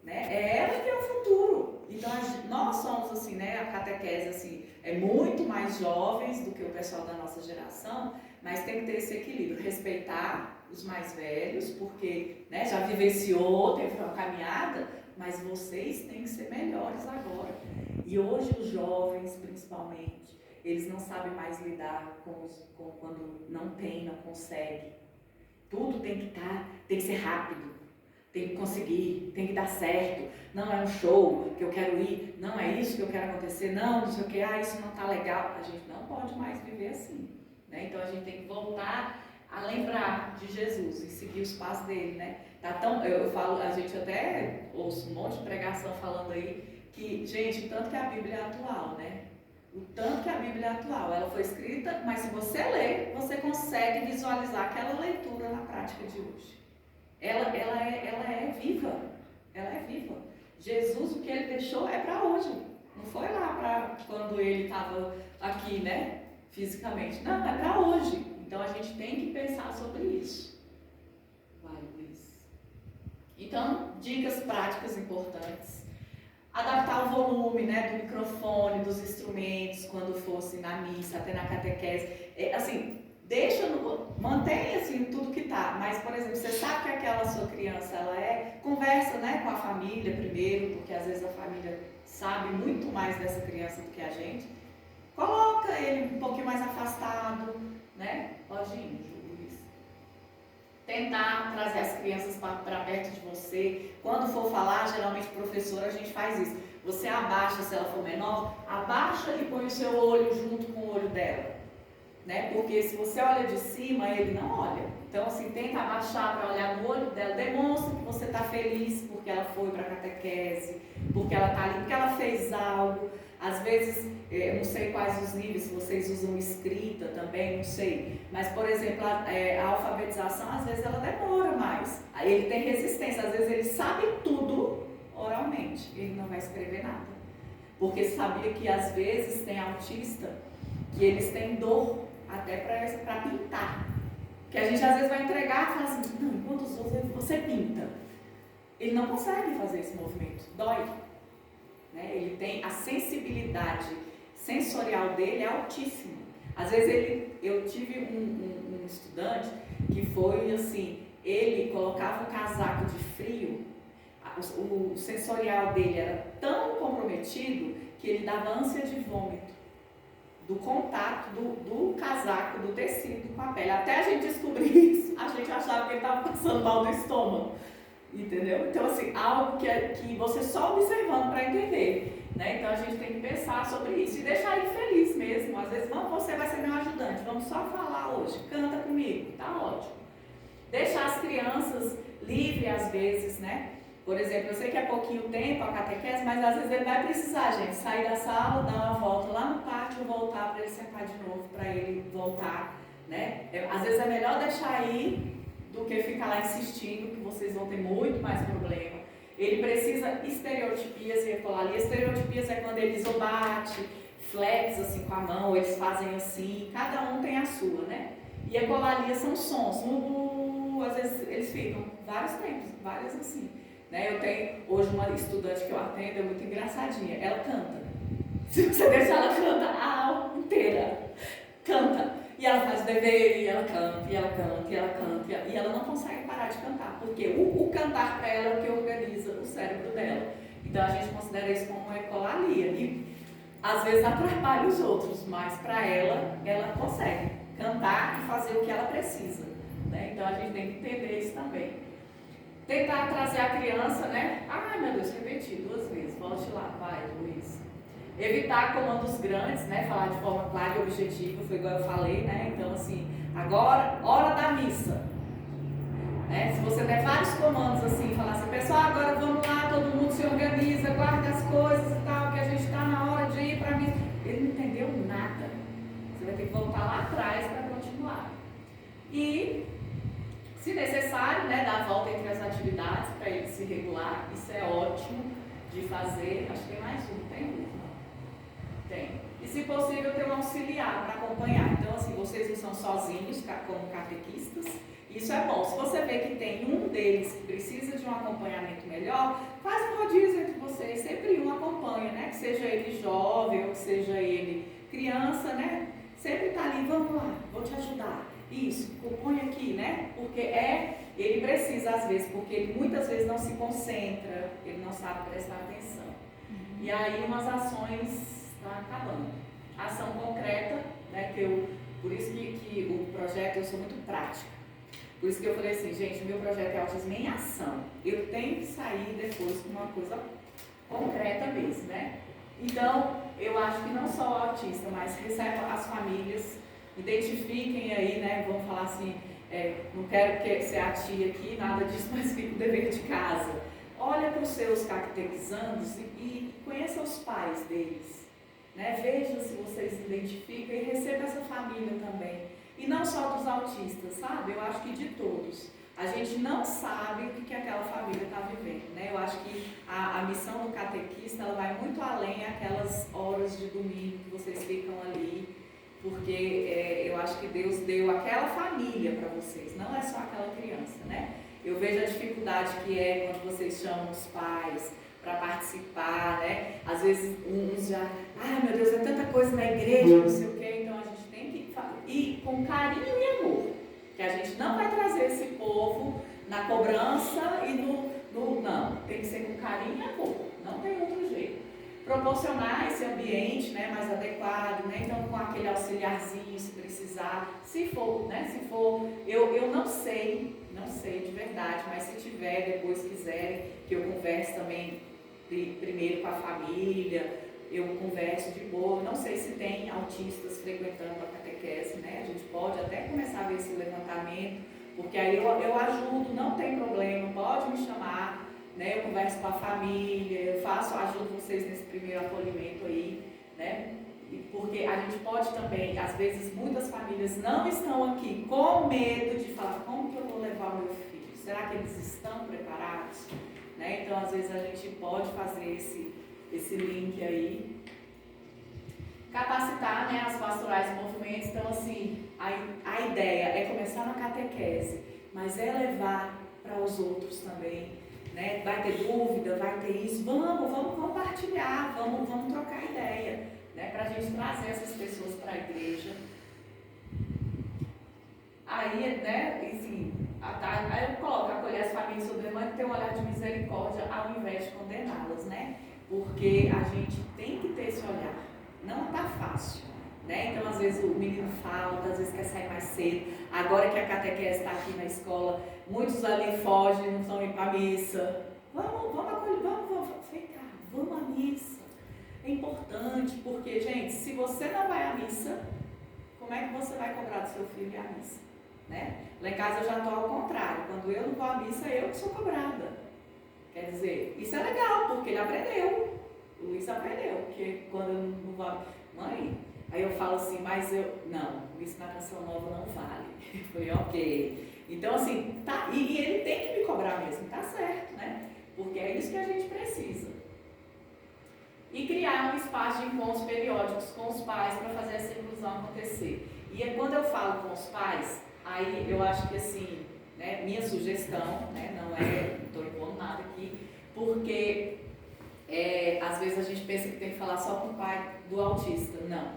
[SPEAKER 2] Né? É ela que é o futuro. Então nós somos assim, né? A catequese assim, é muito mais jovens do que o pessoal da nossa geração, mas tem que ter esse equilíbrio, respeitar os mais velhos, porque, né, já vivenciou, teve uma caminhada, mas vocês têm que ser melhores agora. E hoje os jovens, principalmente, eles não sabem mais lidar com quando não tem, não consegue. Tudo tem que ser rápido. Tem que conseguir, tem que dar certo, não é um show que eu quero ir, não é isso que eu quero acontecer, não sei o que, isso não está legal. A gente não pode mais viver assim, né? Então a gente tem que voltar a lembrar de Jesus e seguir os passos dele, né? Eu falo, a gente até ouço um monte de pregação falando aí que, gente, o tanto que a Bíblia é atual, né? O tanto que a Bíblia é atual, ela foi escrita, mas se você ler, você consegue visualizar aquela leitura na prática de hoje. Ela é viva, ela é viva. Jesus, o que ele deixou é para hoje, não foi lá para quando ele estava aqui, né, fisicamente. Não, é para hoje. Então a gente tem que pensar sobre isso. Vai, Luiz. Então, dicas práticas importantes. Adaptar o volume, né, do microfone, dos instrumentos, quando fosse na missa, até na catequese. Mantenha assim tudo que tá, mas, por exemplo, você sabe que aquela sua criança, conversa, né, com a família primeiro, porque às vezes a família sabe muito mais dessa criança do que a gente. Coloca ele um pouquinho mais afastado, né, Lojinha, Luiz. Tentar trazer as crianças para perto de você. Quando for falar, geralmente professora, a gente faz isso. Você abaixa, se ela for menor, abaixa e põe o seu olho junto com o olho dela. Né? Porque se você olha de cima, ele não olha. Então, assim, tenta abaixar para olhar no olho dela. Demonstra que você está feliz porque ela foi para a catequese, porque ela está ali, porque ela fez algo. Às vezes, eu não sei quais os níveis, se vocês usam escrita também, não sei. Mas, por exemplo, a alfabetização, às vezes, ela demora mais. Aí ele tem resistência. Às vezes, ele sabe tudo oralmente. Ele não vai escrever nada. Porque sabia que, às vezes, tem autista que eles têm dor até para pintar. Que a gente às vezes vai entregar e fala assim, não, enquanto os outros você pinta. Ele não consegue fazer esse movimento, dói. Né? Ele tem a sensibilidade sensorial dele é altíssima. Às vezes eu tive um estudante que foi assim, ele colocava um casaco de frio, o sensorial dele era tão comprometido que ele dava ânsia de vômito. Do contato do casaco, do tecido com a pele. Até a gente descobrir isso, a gente achava que ele estava passando mal do estômago. Entendeu? Então, assim, algo que você só observando para entender. Né? Então, a gente tem que pensar sobre isso e deixar ele feliz mesmo. Às vezes, não, você vai ser meu ajudante, vamos só falar hoje, canta comigo, tá ótimo. Deixar as crianças livres às vezes, né? Por exemplo, eu sei que é pouquinho tempo a catequese, mas às vezes ele vai precisar, gente, sair da sala, dar uma volta lá no pátio, voltar para ele sentar de novo, para ele voltar, né? Às vezes é melhor deixar aí do que ficar lá insistindo, que vocês vão ter muito mais problema. Ele precisa estereotipias e ecolalia. Estereotipias é quando eles ou bate, flex assim com a mão, eles fazem assim, cada um tem a sua, né? E ecolalia são sons, às vezes eles ficam vários tempos, várias assim. Né? Eu tenho hoje uma estudante que eu atendo, é muito engraçadinha, ela canta. Se você deixar ela canta a aula inteira, canta. E ela faz dever, e ela canta, e ela canta, e ela canta, e ela não consegue parar de cantar, porque o cantar para ela é o que organiza o cérebro dela. Então a gente considera isso como uma ecolalia. E às vezes atrapalha os outros, mas para ela consegue cantar e fazer o que ela precisa, né? Então a gente tem que entender isso também. Tentar trazer a criança, né? Ai meu Deus, repeti 2 vezes, volte lá, vai, Luiz. Evitar comandos grandes, né? Falar de forma clara e objetiva, foi igual eu falei, né? Então assim, agora, hora da missa. Se você der vários comandos assim, falar assim, pessoal, agora vamos lá, todo mundo se organiza, guarda as coisas e tal, que a gente está na hora de ir para mim. Ele não entendeu nada. Você vai ter que voltar lá atrás para continuar. E, se necessário, né, dar a volta entre as atividades para ele se regular. Isso é ótimo de fazer. Acho que tem mais um, tem? Tem. E, se possível, ter um auxiliar para acompanhar. Então, assim, vocês não são sozinhos como catequistas. Isso é bom. Se você vê que tem um deles que precisa de um acompanhamento melhor, faz um rodízio entre vocês, sempre um acompanha, né? Que seja ele jovem ou que seja ele criança, né? Sempre está ali, vamos lá, vou te ajudar. Isso, compõe aqui, né? Porque ele precisa às vezes, porque ele muitas vezes não se concentra, ele não sabe prestar atenção. E aí umas ações estão acabando. Ação concreta, né? Por isso que o projeto, eu sou muito prática. Por isso que eu falei assim, gente, o meu projeto é autismo em ação. Eu tenho que sair depois com uma coisa concreta mesmo, né? Então, eu acho que não só o autista, mas receba as famílias, identifiquem aí, né? Vamos falar assim, não quero ser a tia aqui, nada disso, mas fica o dever de casa. Olha para os seus catequizandos e conheça os pais deles, né? Veja se vocês se identificam e receba essa família também. E não só dos autistas, sabe? Eu acho que de todos. A gente não sabe o que aquela família está vivendo, né? Eu acho que a missão do catequista, ela vai muito além daquelas horas de domingo que vocês ficam ali, porque eu acho que Deus deu aquela família para vocês, não é só aquela criança, né? Eu vejo a dificuldade que é quando vocês chamam os pais para participar, né? Às vezes uns já, meu Deus, é tanta coisa na igreja, não sei o quê, então a gente tem que ir com carinho e amor, que a gente não vai trazer esse povo na cobrança e não, tem que ser com carinho e amor, não tem outro jeito. Proporcionar esse ambiente, né, mais adequado, né? Então com aquele auxiliarzinho se precisar, se for, eu não sei de verdade, mas se tiver, depois quiserem que eu converse também primeiro com a família, eu converso de boa, não sei se tem autistas frequentando a catequese, né? A gente pode até começar a ver esse levantamento, porque aí eu ajudo, não tem problema, pode me chamar, né? Eu converso com a família, eu ajudo vocês nesse primeiro acolhimento aí, né? Porque a gente pode também, às vezes muitas famílias não estão aqui com medo de falar, como que eu vou levar o meu filho? Será que eles estão preparados? Né? Então, às vezes a gente pode fazer esse link aí. Capacitar, né, as pastorais e movimentos. Então, assim, a ideia é começar na catequese, mas é levar para os outros também, né? Vai ter dúvida, vai ter isso, vamos compartilhar, vamos trocar ideia, né? Para a gente trazer essas pessoas para a igreja. Aí, né, enfim, aí eu coloco acolher as famílias sob demanda e ter um olhar de misericórdia ao invés de condená-las, né? Porque a gente tem que ter esse olhar, não está fácil, né? Então, às vezes o menino falta, às vezes quer sair mais cedo. Agora que a catequese está aqui na escola, muitos ali fogem, não estão indo para a missa. Vamos acolher, vamos à missa. É importante, porque, gente, se você não vai à missa, como é que você vai cobrar do seu filho ir à missa? Né? Lá em casa eu já estou ao contrário, quando eu não vou à missa, eu que sou cobrada. Quer dizer, isso é legal, porque ele aprendeu, o Luiz aprendeu, porque quando eu não vou, mãe, aí eu falo assim, mas não, isso na canção nova não vale. Eu falei, ok. Então assim, tá, e ele tem que me cobrar mesmo, tá certo, né? Porque é isso que a gente precisa. E criar um espaço de encontros periódicos com os pais para fazer essa inclusão acontecer. E quando eu falo com os pais, aí eu acho que assim, né, minha sugestão, né, não estou impondo nada aqui, porque às vezes a gente pensa que tem que falar só com o pai do autista. Não.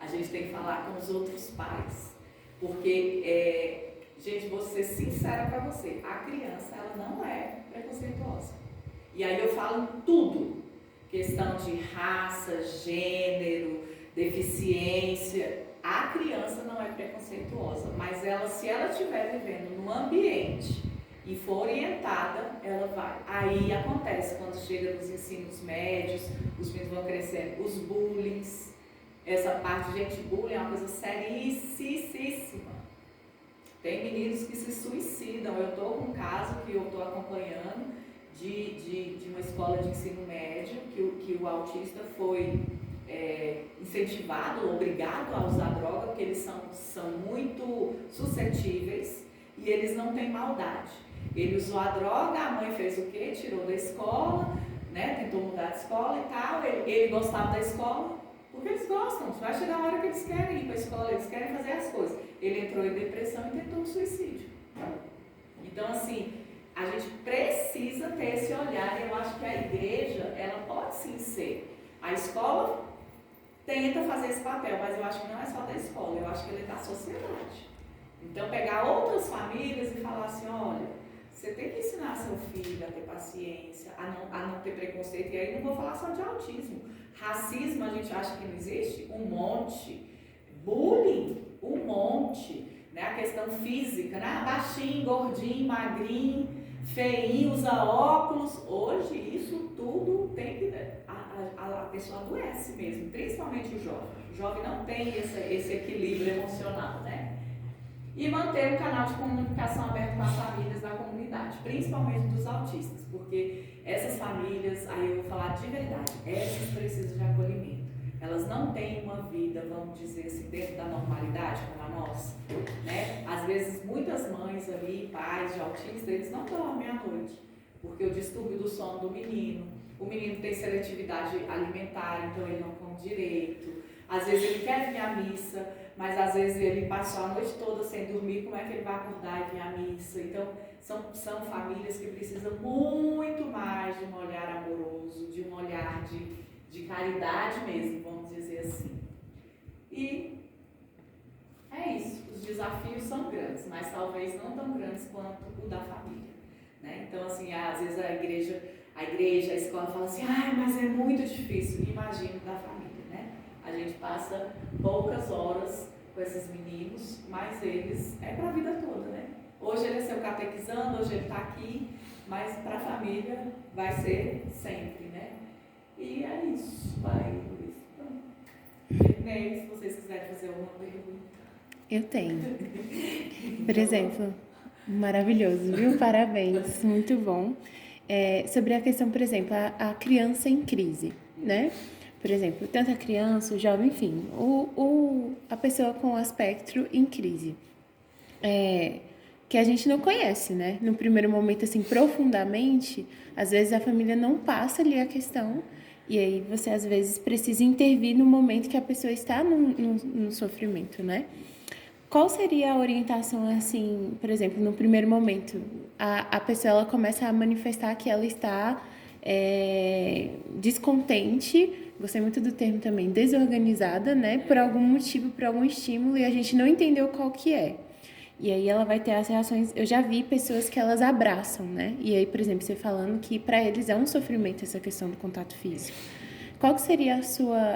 [SPEAKER 2] A gente tem que falar com os outros pais. Porque, gente, vou ser sincera para você, a criança ela não é preconceituosa. E aí eu falo tudo. Questão de raça, gênero, deficiência, a criança não é preconceituosa, mas ela, se ela estiver vivendo num ambiente e for orientada, ela vai. Aí acontece, quando chega nos ensinos médios, os meninos vão crescendo, os bullying, essa parte, gente, bullying é uma coisa seríssima. Tem meninos que se suicidam. Eu estou com um caso que eu estou acompanhando de uma escola de ensino médio, que o autista foi incentivado, obrigado a usar droga, porque eles são muito suscetíveis e eles não têm maldade. Ele usou a droga, a mãe fez o quê? Tirou da escola, né? Tentou mudar de escola e tal. Ele gostava da escola, porque eles gostam. Vai chegar a hora que eles querem ir para a escola, eles querem fazer as coisas. Ele entrou em depressão e tentou um suicídio. Então, assim, a gente precisa ter esse olhar. Eu acho que a igreja, ela pode sim ser. A escola tenta fazer esse papel, mas eu acho que não é só da escola, eu acho que ele é da sociedade. Então, pegar outras famílias e falar assim, olha, você tem que ensinar seu filho a ter paciência, a não ter preconceito. E aí não vou falar só de autismo. Racismo a gente acha que não existe? Um monte. Bullying? Um monte. Né? A questão física, né? Baixinho, gordinho, magrinho, feinho, usa óculos. Hoje isso tudo tem que... A pessoa adoece mesmo, principalmente o jovem. O jovem não tem esse equilíbrio emocional, né? E manter o canal de comunicação aberto com as famílias da comunidade, principalmente dos autistas, porque essas famílias, aí eu vou falar de verdade, essas precisam de acolhimento. Elas não têm uma vida, vamos dizer assim, dentro da normalidade como a nossa, né? Às vezes muitas mães ali, pais de autistas, eles não dormem à noite, porque o distúrbio do sono do menino, o menino tem seletividade alimentar, então ele não come direito. Às vezes ele quer vir à missa, mas às vezes ele passou a noite toda sem dormir, como é que ele vai acordar e vir à missa? Então, são famílias que precisam muito mais de um olhar amoroso, de um olhar de caridade mesmo, vamos dizer assim. E é isso, os desafios são grandes, mas talvez não tão grandes quanto o da família, né? Então, assim, às vezes a igreja, a escola fala assim, mas é muito difícil. Imagino da família, né? A gente passa poucas horas com esses meninos, mas eles é para a vida toda, né? Hoje ele é seu catequizando, hoje ele está aqui, mas para a família vai ser sempre, né? E é isso, vai, Luiz. Ney, se vocês quiserem fazer alguma pergunta.
[SPEAKER 1] Eu tenho. Por exemplo, maravilhoso, viu? Parabéns, muito bom. Sobre a questão, por exemplo, a criança em crise, né? Por exemplo, tanto a criança, o jovem, enfim, a pessoa com o espectro em crise. Que a gente não conhece, né? No primeiro momento, assim, profundamente, às vezes a família não passa ali a questão, e aí você, às vezes, precisa intervir no momento que a pessoa está no sofrimento, né? Qual seria a orientação, assim, por exemplo, no primeiro momento? A pessoa ela começa a manifestar que ela está descontente, gostei muito do termo também, desorganizada, né? Por algum motivo, por algum estímulo, e a gente não entendeu qual que é. E aí ela vai ter as reações... Eu já vi pessoas que elas abraçam, né? E aí, por exemplo, você falando que para eles é um sofrimento essa questão do contato físico. Qual que seria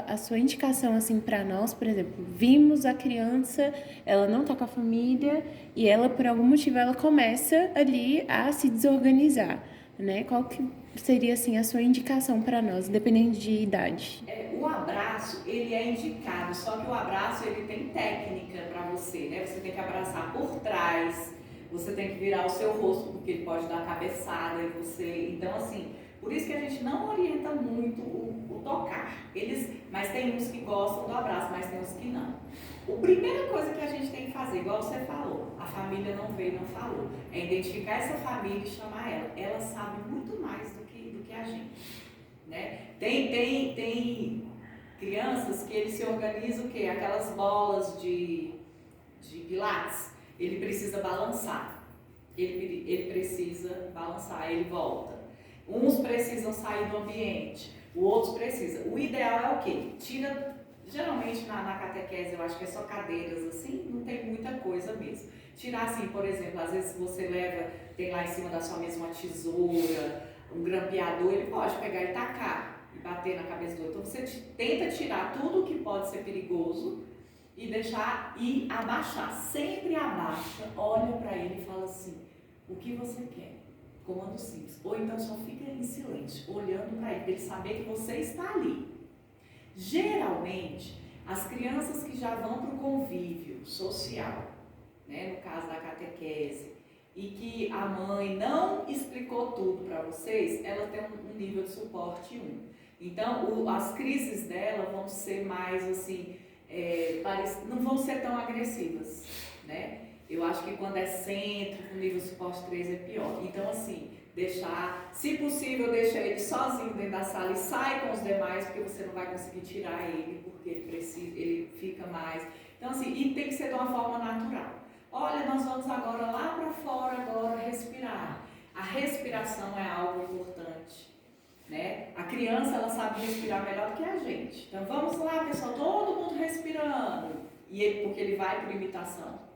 [SPEAKER 1] a sua indicação, assim, para nós, por exemplo? Vimos a criança, ela não está com a família e ela, por algum motivo, ela começa ali a se desorganizar, né? Qual que seria, assim, a sua indicação para nós, independente de idade?
[SPEAKER 2] O abraço, ele é indicado, só que o abraço, ele tem técnica para você, né? Você tem que abraçar por trás, você tem que virar o seu rosto, porque ele pode dar cabeçada em você. Então, assim, por isso que a gente não orienta muito o tocar. Mas tem uns que gostam do abraço, mas tem uns que não. A primeira coisa que a gente tem que fazer, igual você falou, a família não veio e não falou, é identificar essa família e chamar ela. Ela sabe muito mais do que a gente, né? Tem crianças que eles se organizam o quê? Aquelas bolas de pilates, ele precisa balançar. Ele precisa balançar, ele volta. Uns precisam sair do ambiente, o outros precisam. O ideal é o quê? Geralmente na catequese eu acho que é só cadeiras assim, não tem muita coisa mesmo. Tirar assim, por exemplo, às vezes você tem lá em cima da sua mesa uma tesoura, um grampeador, ele pode pegar e tacar e bater na cabeça do outro. Então você tenta tirar tudo que pode ser perigoso e deixar e abaixar. Sempre abaixa, olha para ele e fala assim, o que você quer? Comando simples. Ou então só fica em silêncio, olhando para ele saber que você está ali. Geralmente, as crianças que já vão para o convívio social, né, no caso da catequese, e que a mãe não explicou tudo para vocês, ela tem um nível de suporte 1. Então, as crises dela vão ser mais assim, não vão ser tão agressivas, né? Eu acho que quando é centro, com nível de suporte 3 é pior. Então, assim, deixar, se possível, deixa ele sozinho dentro da sala e sai com os demais, porque você não vai conseguir tirar ele, porque ele fica mais. Então, assim, e tem que ser de uma forma natural. Olha, nós vamos agora lá para fora, agora respirar. A respiração é algo importante, né? A criança, ela sabe respirar melhor do que a gente. Então, vamos lá, pessoal, todo mundo respirando. Porque ele vai por imitação.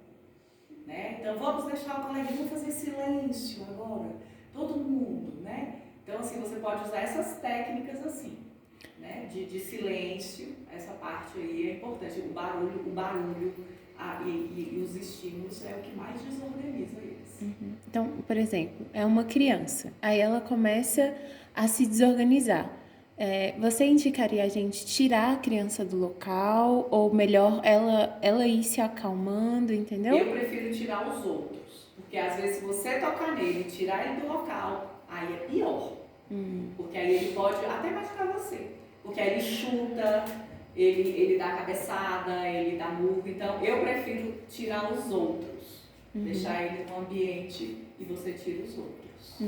[SPEAKER 2] Né? Então vamos deixar o coleguinha, vamos fazer silêncio agora, todo mundo, né? Então assim, você pode usar essas técnicas assim, né? De silêncio, essa parte aí é importante, o barulho e os estímulos é o que mais desorganiza eles.
[SPEAKER 1] Uhum. Então, por exemplo, é uma criança, aí ela começa a se desorganizar. Você indicaria a gente tirar a criança do local ou melhor ela ir se acalmando, entendeu?
[SPEAKER 2] Eu prefiro tirar os outros, porque às vezes se você tocar nele e tirar ele do local, aí é pior. Porque aí ele pode até machucar você, porque aí ele chuta, ele dá cabeçada, ele dá murro. Então eu prefiro tirar os outros, deixar ele no ambiente e você tira os outros.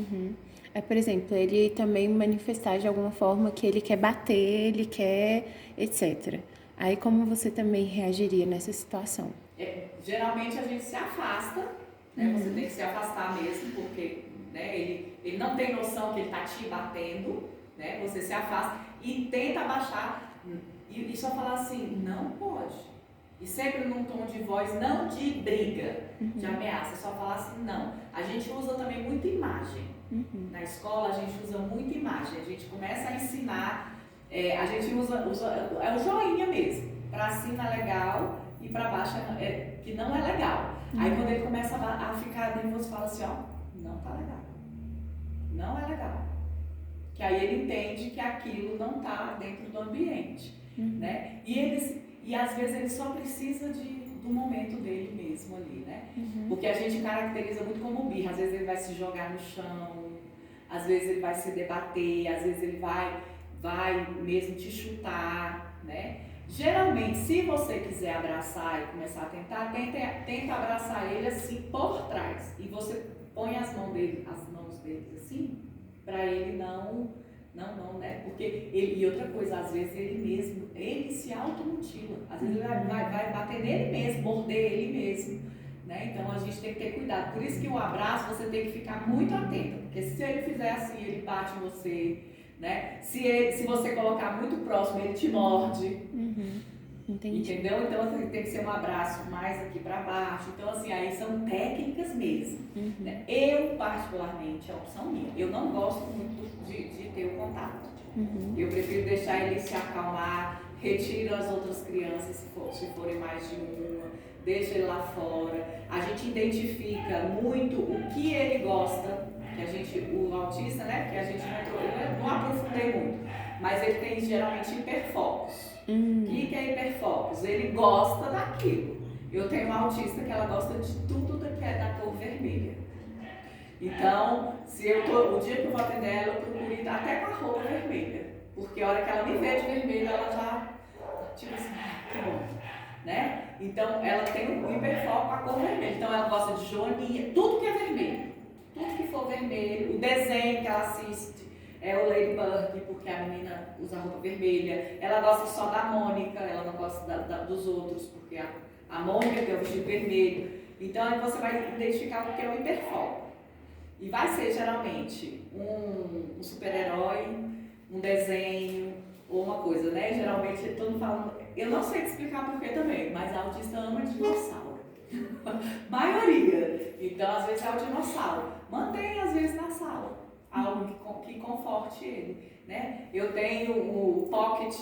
[SPEAKER 1] Por exemplo, ele também manifestar de alguma forma que ele quer bater, ele quer, etc. Aí como você também reagiria nessa situação?
[SPEAKER 2] Geralmente a gente se afasta, né? Você tem que se afastar mesmo, porque né, ele não tem noção que ele está te batendo, né? Você se afasta e tenta abaixar e só falar assim, não pode. E sempre num tom de voz, não de briga, de ameaça, só falar assim, não. A gente usa também muita imagem. Na escola a gente usa muita imagem, a gente começa a ensinar, a gente usa é o joinha mesmo, para cima é legal e para baixo que não é legal. Aí quando ele começa a ficar nervoso, fala assim, ó, não tá legal, não é legal. Que aí ele entende que aquilo não tá dentro do ambiente, né? E às vezes ele só precisa do momento dele mesmo ali, né? Porque a gente caracteriza muito como birra. Às vezes ele vai se jogar no chão, às vezes ele vai se debater, às vezes ele vai mesmo te chutar, né? Geralmente, se você quiser abraçar e começar a tentar, tenta abraçar ele assim por trás. E você põe as mãos dele assim, para ele não, né? Porque e outra coisa, às vezes ele se automutila. Às vezes ele vai bater nele mesmo, morder ele mesmo, né? Então a gente tem que ter cuidado. Por isso que o abraço você tem que ficar muito atento, porque se ele fizer assim, ele bate em você, né? Se você colocar muito próximo, ele te morde.
[SPEAKER 1] Entendi.
[SPEAKER 2] Entendeu? Então assim, tem que ser um abraço mais aqui para baixo. Então assim, aí são técnicas mesmo. Né? Eu particularmente, é a opção minha, eu não gosto muito de ter o contato. Eu prefiro deixar ele se acalmar, retiro as outras crianças se forem mais de uma, deixa ele lá fora. A gente identifica muito o que ele gosta, o autista, né, que a gente não aprofundei muito, mas ele tem geralmente hiperfocos. O que é hiperfocos? Ele gosta daquilo. Eu tenho uma autista que ela gosta de tudo que é da cor vermelha. Então, o dia que eu vou atender ela, eu procuro ir até com a roupa vermelha. Porque a hora que ela me vê de vermelho, ela já, tipo assim, que bom. Né? Então, ela tem um hiperfoco com a cor vermelha. Então, ela gosta de joaninha, tudo que é vermelho. Tudo que for vermelho. O desenho que ela assiste é o Ladybug, porque a menina usa roupa vermelha. Ela gosta só da Mônica, ela não gosta dos outros, porque a Mônica tem o vestido vermelho. Então, aí você vai identificar o que é o hiperfoco. E vai ser geralmente um super-herói, um desenho ou uma coisa, né? Geralmente todo mundo fala, eu não sei te explicar porquê também, mas a autista ama dinossauro. Maioria. Então, às vezes é o dinossauro. Mantém, às vezes, na sala. Algo que conforte ele, né? Eu tenho o Pocket,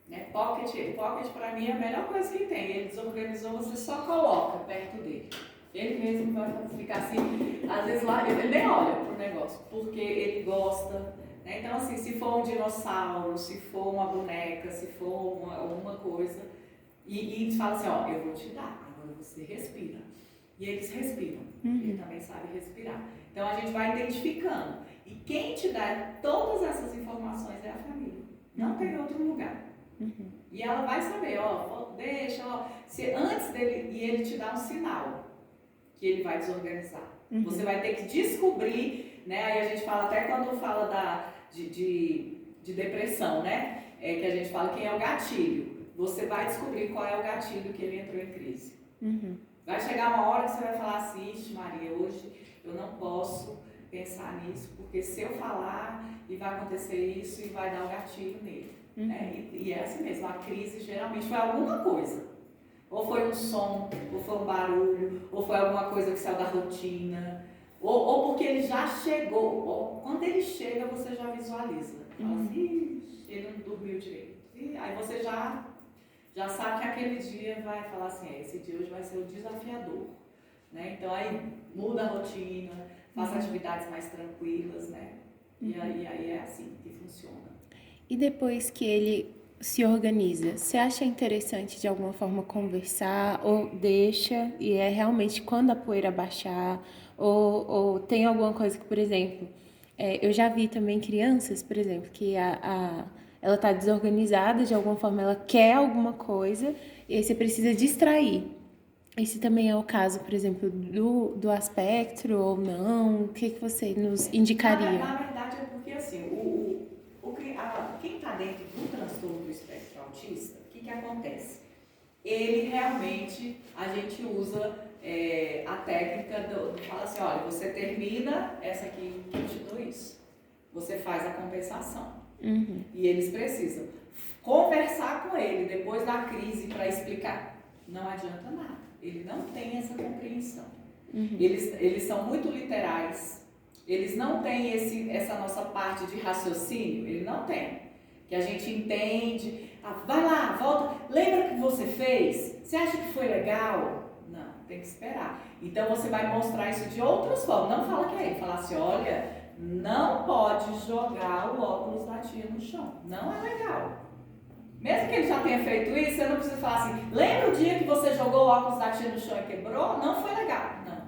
[SPEAKER 2] Né? Pocket para mim é a melhor coisa que tem. Ele desorganizou, você só coloca perto dele. Ele mesmo vai ficar assim, às vezes lá, ele nem olha pro negócio, porque ele gosta. Né? Então, assim, se for um dinossauro, se for uma boneca, se for alguma coisa, e fala assim, ó, eu vou te dar, agora você respira. E eles respiram, ele também sabe respirar. Então, a gente vai identificando. E quem te dá todas essas informações é a família. Não tem outro lugar. E ela vai saber, ó, deixa, ó, se antes dele, e ele te dá um sinal que ele vai desorganizar. Você vai ter que descobrir, né? Aí a gente fala, até quando fala de depressão, né? Que a gente fala quem é o gatilho. Você vai descobrir qual é o gatilho que ele entrou em crise. Vai chegar uma hora que você vai falar assim, ixi Maria, hoje eu não posso pensar nisso, porque se eu falar e vai acontecer isso e vai dar um gatilho nele. Né? E é assim mesmo, a crise geralmente foi alguma coisa. Ou foi um som, ou foi um barulho, ou foi alguma coisa que saiu da rotina, ou porque ele já chegou. Ou quando ele chega, você já visualiza. Fala assim, ele não dormiu direito. E aí você já sabe que aquele dia vai falar assim, esse dia hoje vai ser o desafiador. Né? Então aí muda a rotina, faça atividades mais tranquilas, né? E aí é assim que funciona.
[SPEAKER 1] E depois que ele se organiza, você acha interessante de alguma forma conversar ou deixa e é realmente quando a poeira baixar ou tem alguma coisa que, por exemplo, eu já vi também crianças, por exemplo, que ela está desorganizada de alguma forma, ela quer alguma coisa e aí você precisa distrair. Esse também é o caso, por exemplo, do aspecto ou não? O que você nos indicaria?
[SPEAKER 2] Na verdade é porque assim, quem está dentro do transtorno do espectro autista, o que acontece? Ele realmente, a gente usa a técnica fala assim, olha, você termina essa aqui que eu te dou isso. Você faz a compensação. E eles precisam conversar com ele depois da crise para explicar. Não adianta nada. Ele não tem essa compreensão. Eles são muito literais. Eles não têm essa nossa parte de raciocínio. Ele não tem. Que a gente entende. Vai lá, volta. Lembra o que você fez? Você acha que foi legal? Não, tem que esperar. Então você vai mostrar isso de outras formas. Não fala que é ele. Fala assim, olha, não pode jogar o óculos da tia no chão. Não é legal. Mesmo que ele já tenha feito isso, você não precisa falar assim, lembra o dia que você jogou o óculos da tia no chão e quebrou? Não foi legal. Não.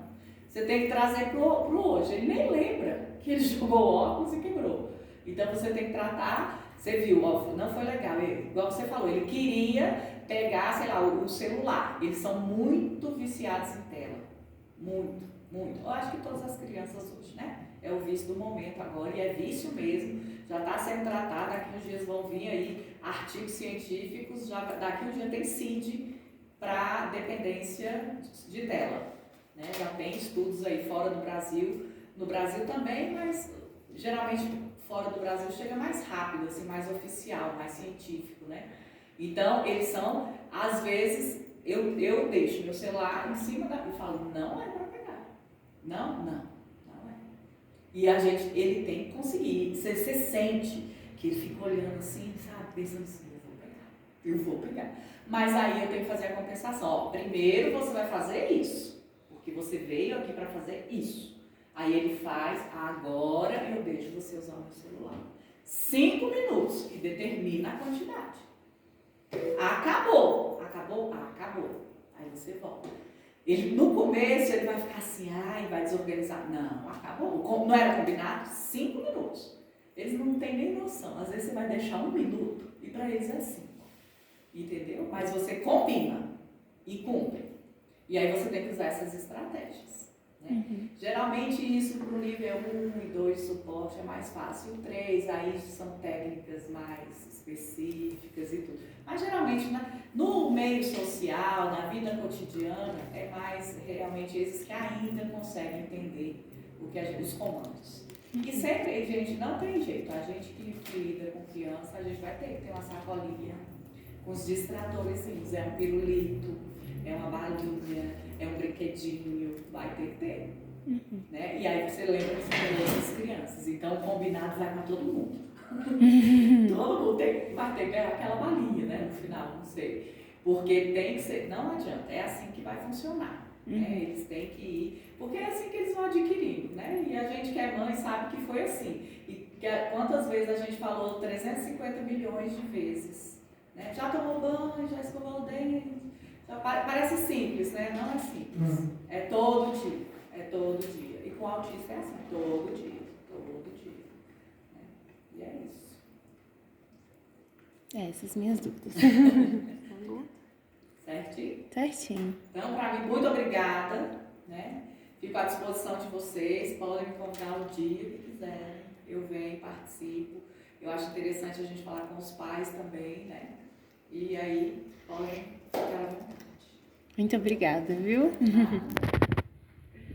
[SPEAKER 2] Você tem que trazer pro hoje. Ele nem lembra que ele jogou o óculos e quebrou. Então você tem que tratar, você viu, ó, não foi legal. Igual você falou, ele queria pegar, sei lá, o celular. Eles são muito viciados em tela. Muito, muito. Eu acho que todas as crianças hoje, né? É o vício do momento agora e é vício mesmo. Já está sendo tratado, daqui uns dias vão vir aí artigos científicos, daqui um dia tem CID para dependência de tela. Né? Já tem estudos aí fora do Brasil, no Brasil também, mas geralmente fora do Brasil chega mais rápido, assim, mais oficial, mais científico, né? Então, eles são, às vezes, eu deixo meu celular em cima e falo, não é para pegar. Não é. E ele tem que conseguir, você sente que ele fica olhando assim, sabe, pensando assim, eu vou pegar. Mas aí eu tenho que fazer a compensação. Ó, primeiro você vai fazer isso, porque você veio aqui para fazer isso. Aí ele faz, agora eu deixo você usar o meu celular. 5 minutos, e determina a quantidade. Acabou. Aí você volta. Ele, no começo ele vai ficar assim, vai desorganizar. Não, acabou. Não era combinado? 5 minutos. Eles não têm nem noção. Às vezes você vai deixar 1 minuto e para eles é 5. Entendeu? Mas você combina e cumpre. E aí você tem que usar essas estratégias. Né? Geralmente isso para o nível 1 e 2 de suporte é mais fácil. O 3, aí são técnicas mais específicas e tudo. Mas geralmente no meio social, na vida cotidiana, é mais realmente esses que ainda conseguem entender os comandos. E sempre, gente, não tem jeito. A gente que lida com criança, a gente vai ter que ter uma sacolinha com os distratores. É um pirulito, é uma balinha, é um brinquedinho, vai ter que ter. Né? E aí você lembra que você tem outras crianças. Então o combinado vai para todo mundo. Todo mundo tem. vai ter que ganhar aquela balinha, né, no final, não sei. Porque tem que ser, não adianta, é assim que vai funcionar. Né? Eles têm que ir, porque é assim que eles vão adquirindo, né? E a gente que é mãe sabe que foi assim. E quantas vezes a gente falou 350 milhões de vezes. Né? Já tomou banho, já escovou o dente. Parece simples, né? Não é simples. É todo dia. É todo dia. E com autista é assim, todo dia. Todo dia. Né? E é isso.
[SPEAKER 1] Essas minhas dúvidas.
[SPEAKER 2] Certinho?
[SPEAKER 1] Certinho.
[SPEAKER 2] Então, para mim, muito obrigada. Né? Fico à disposição de vocês. Podem me convidar o dia que quiserem. Eu venho, participo. Eu acho interessante a gente falar com os pais também, né? E aí, podem ficar à vontade.
[SPEAKER 1] Muito obrigada, viu?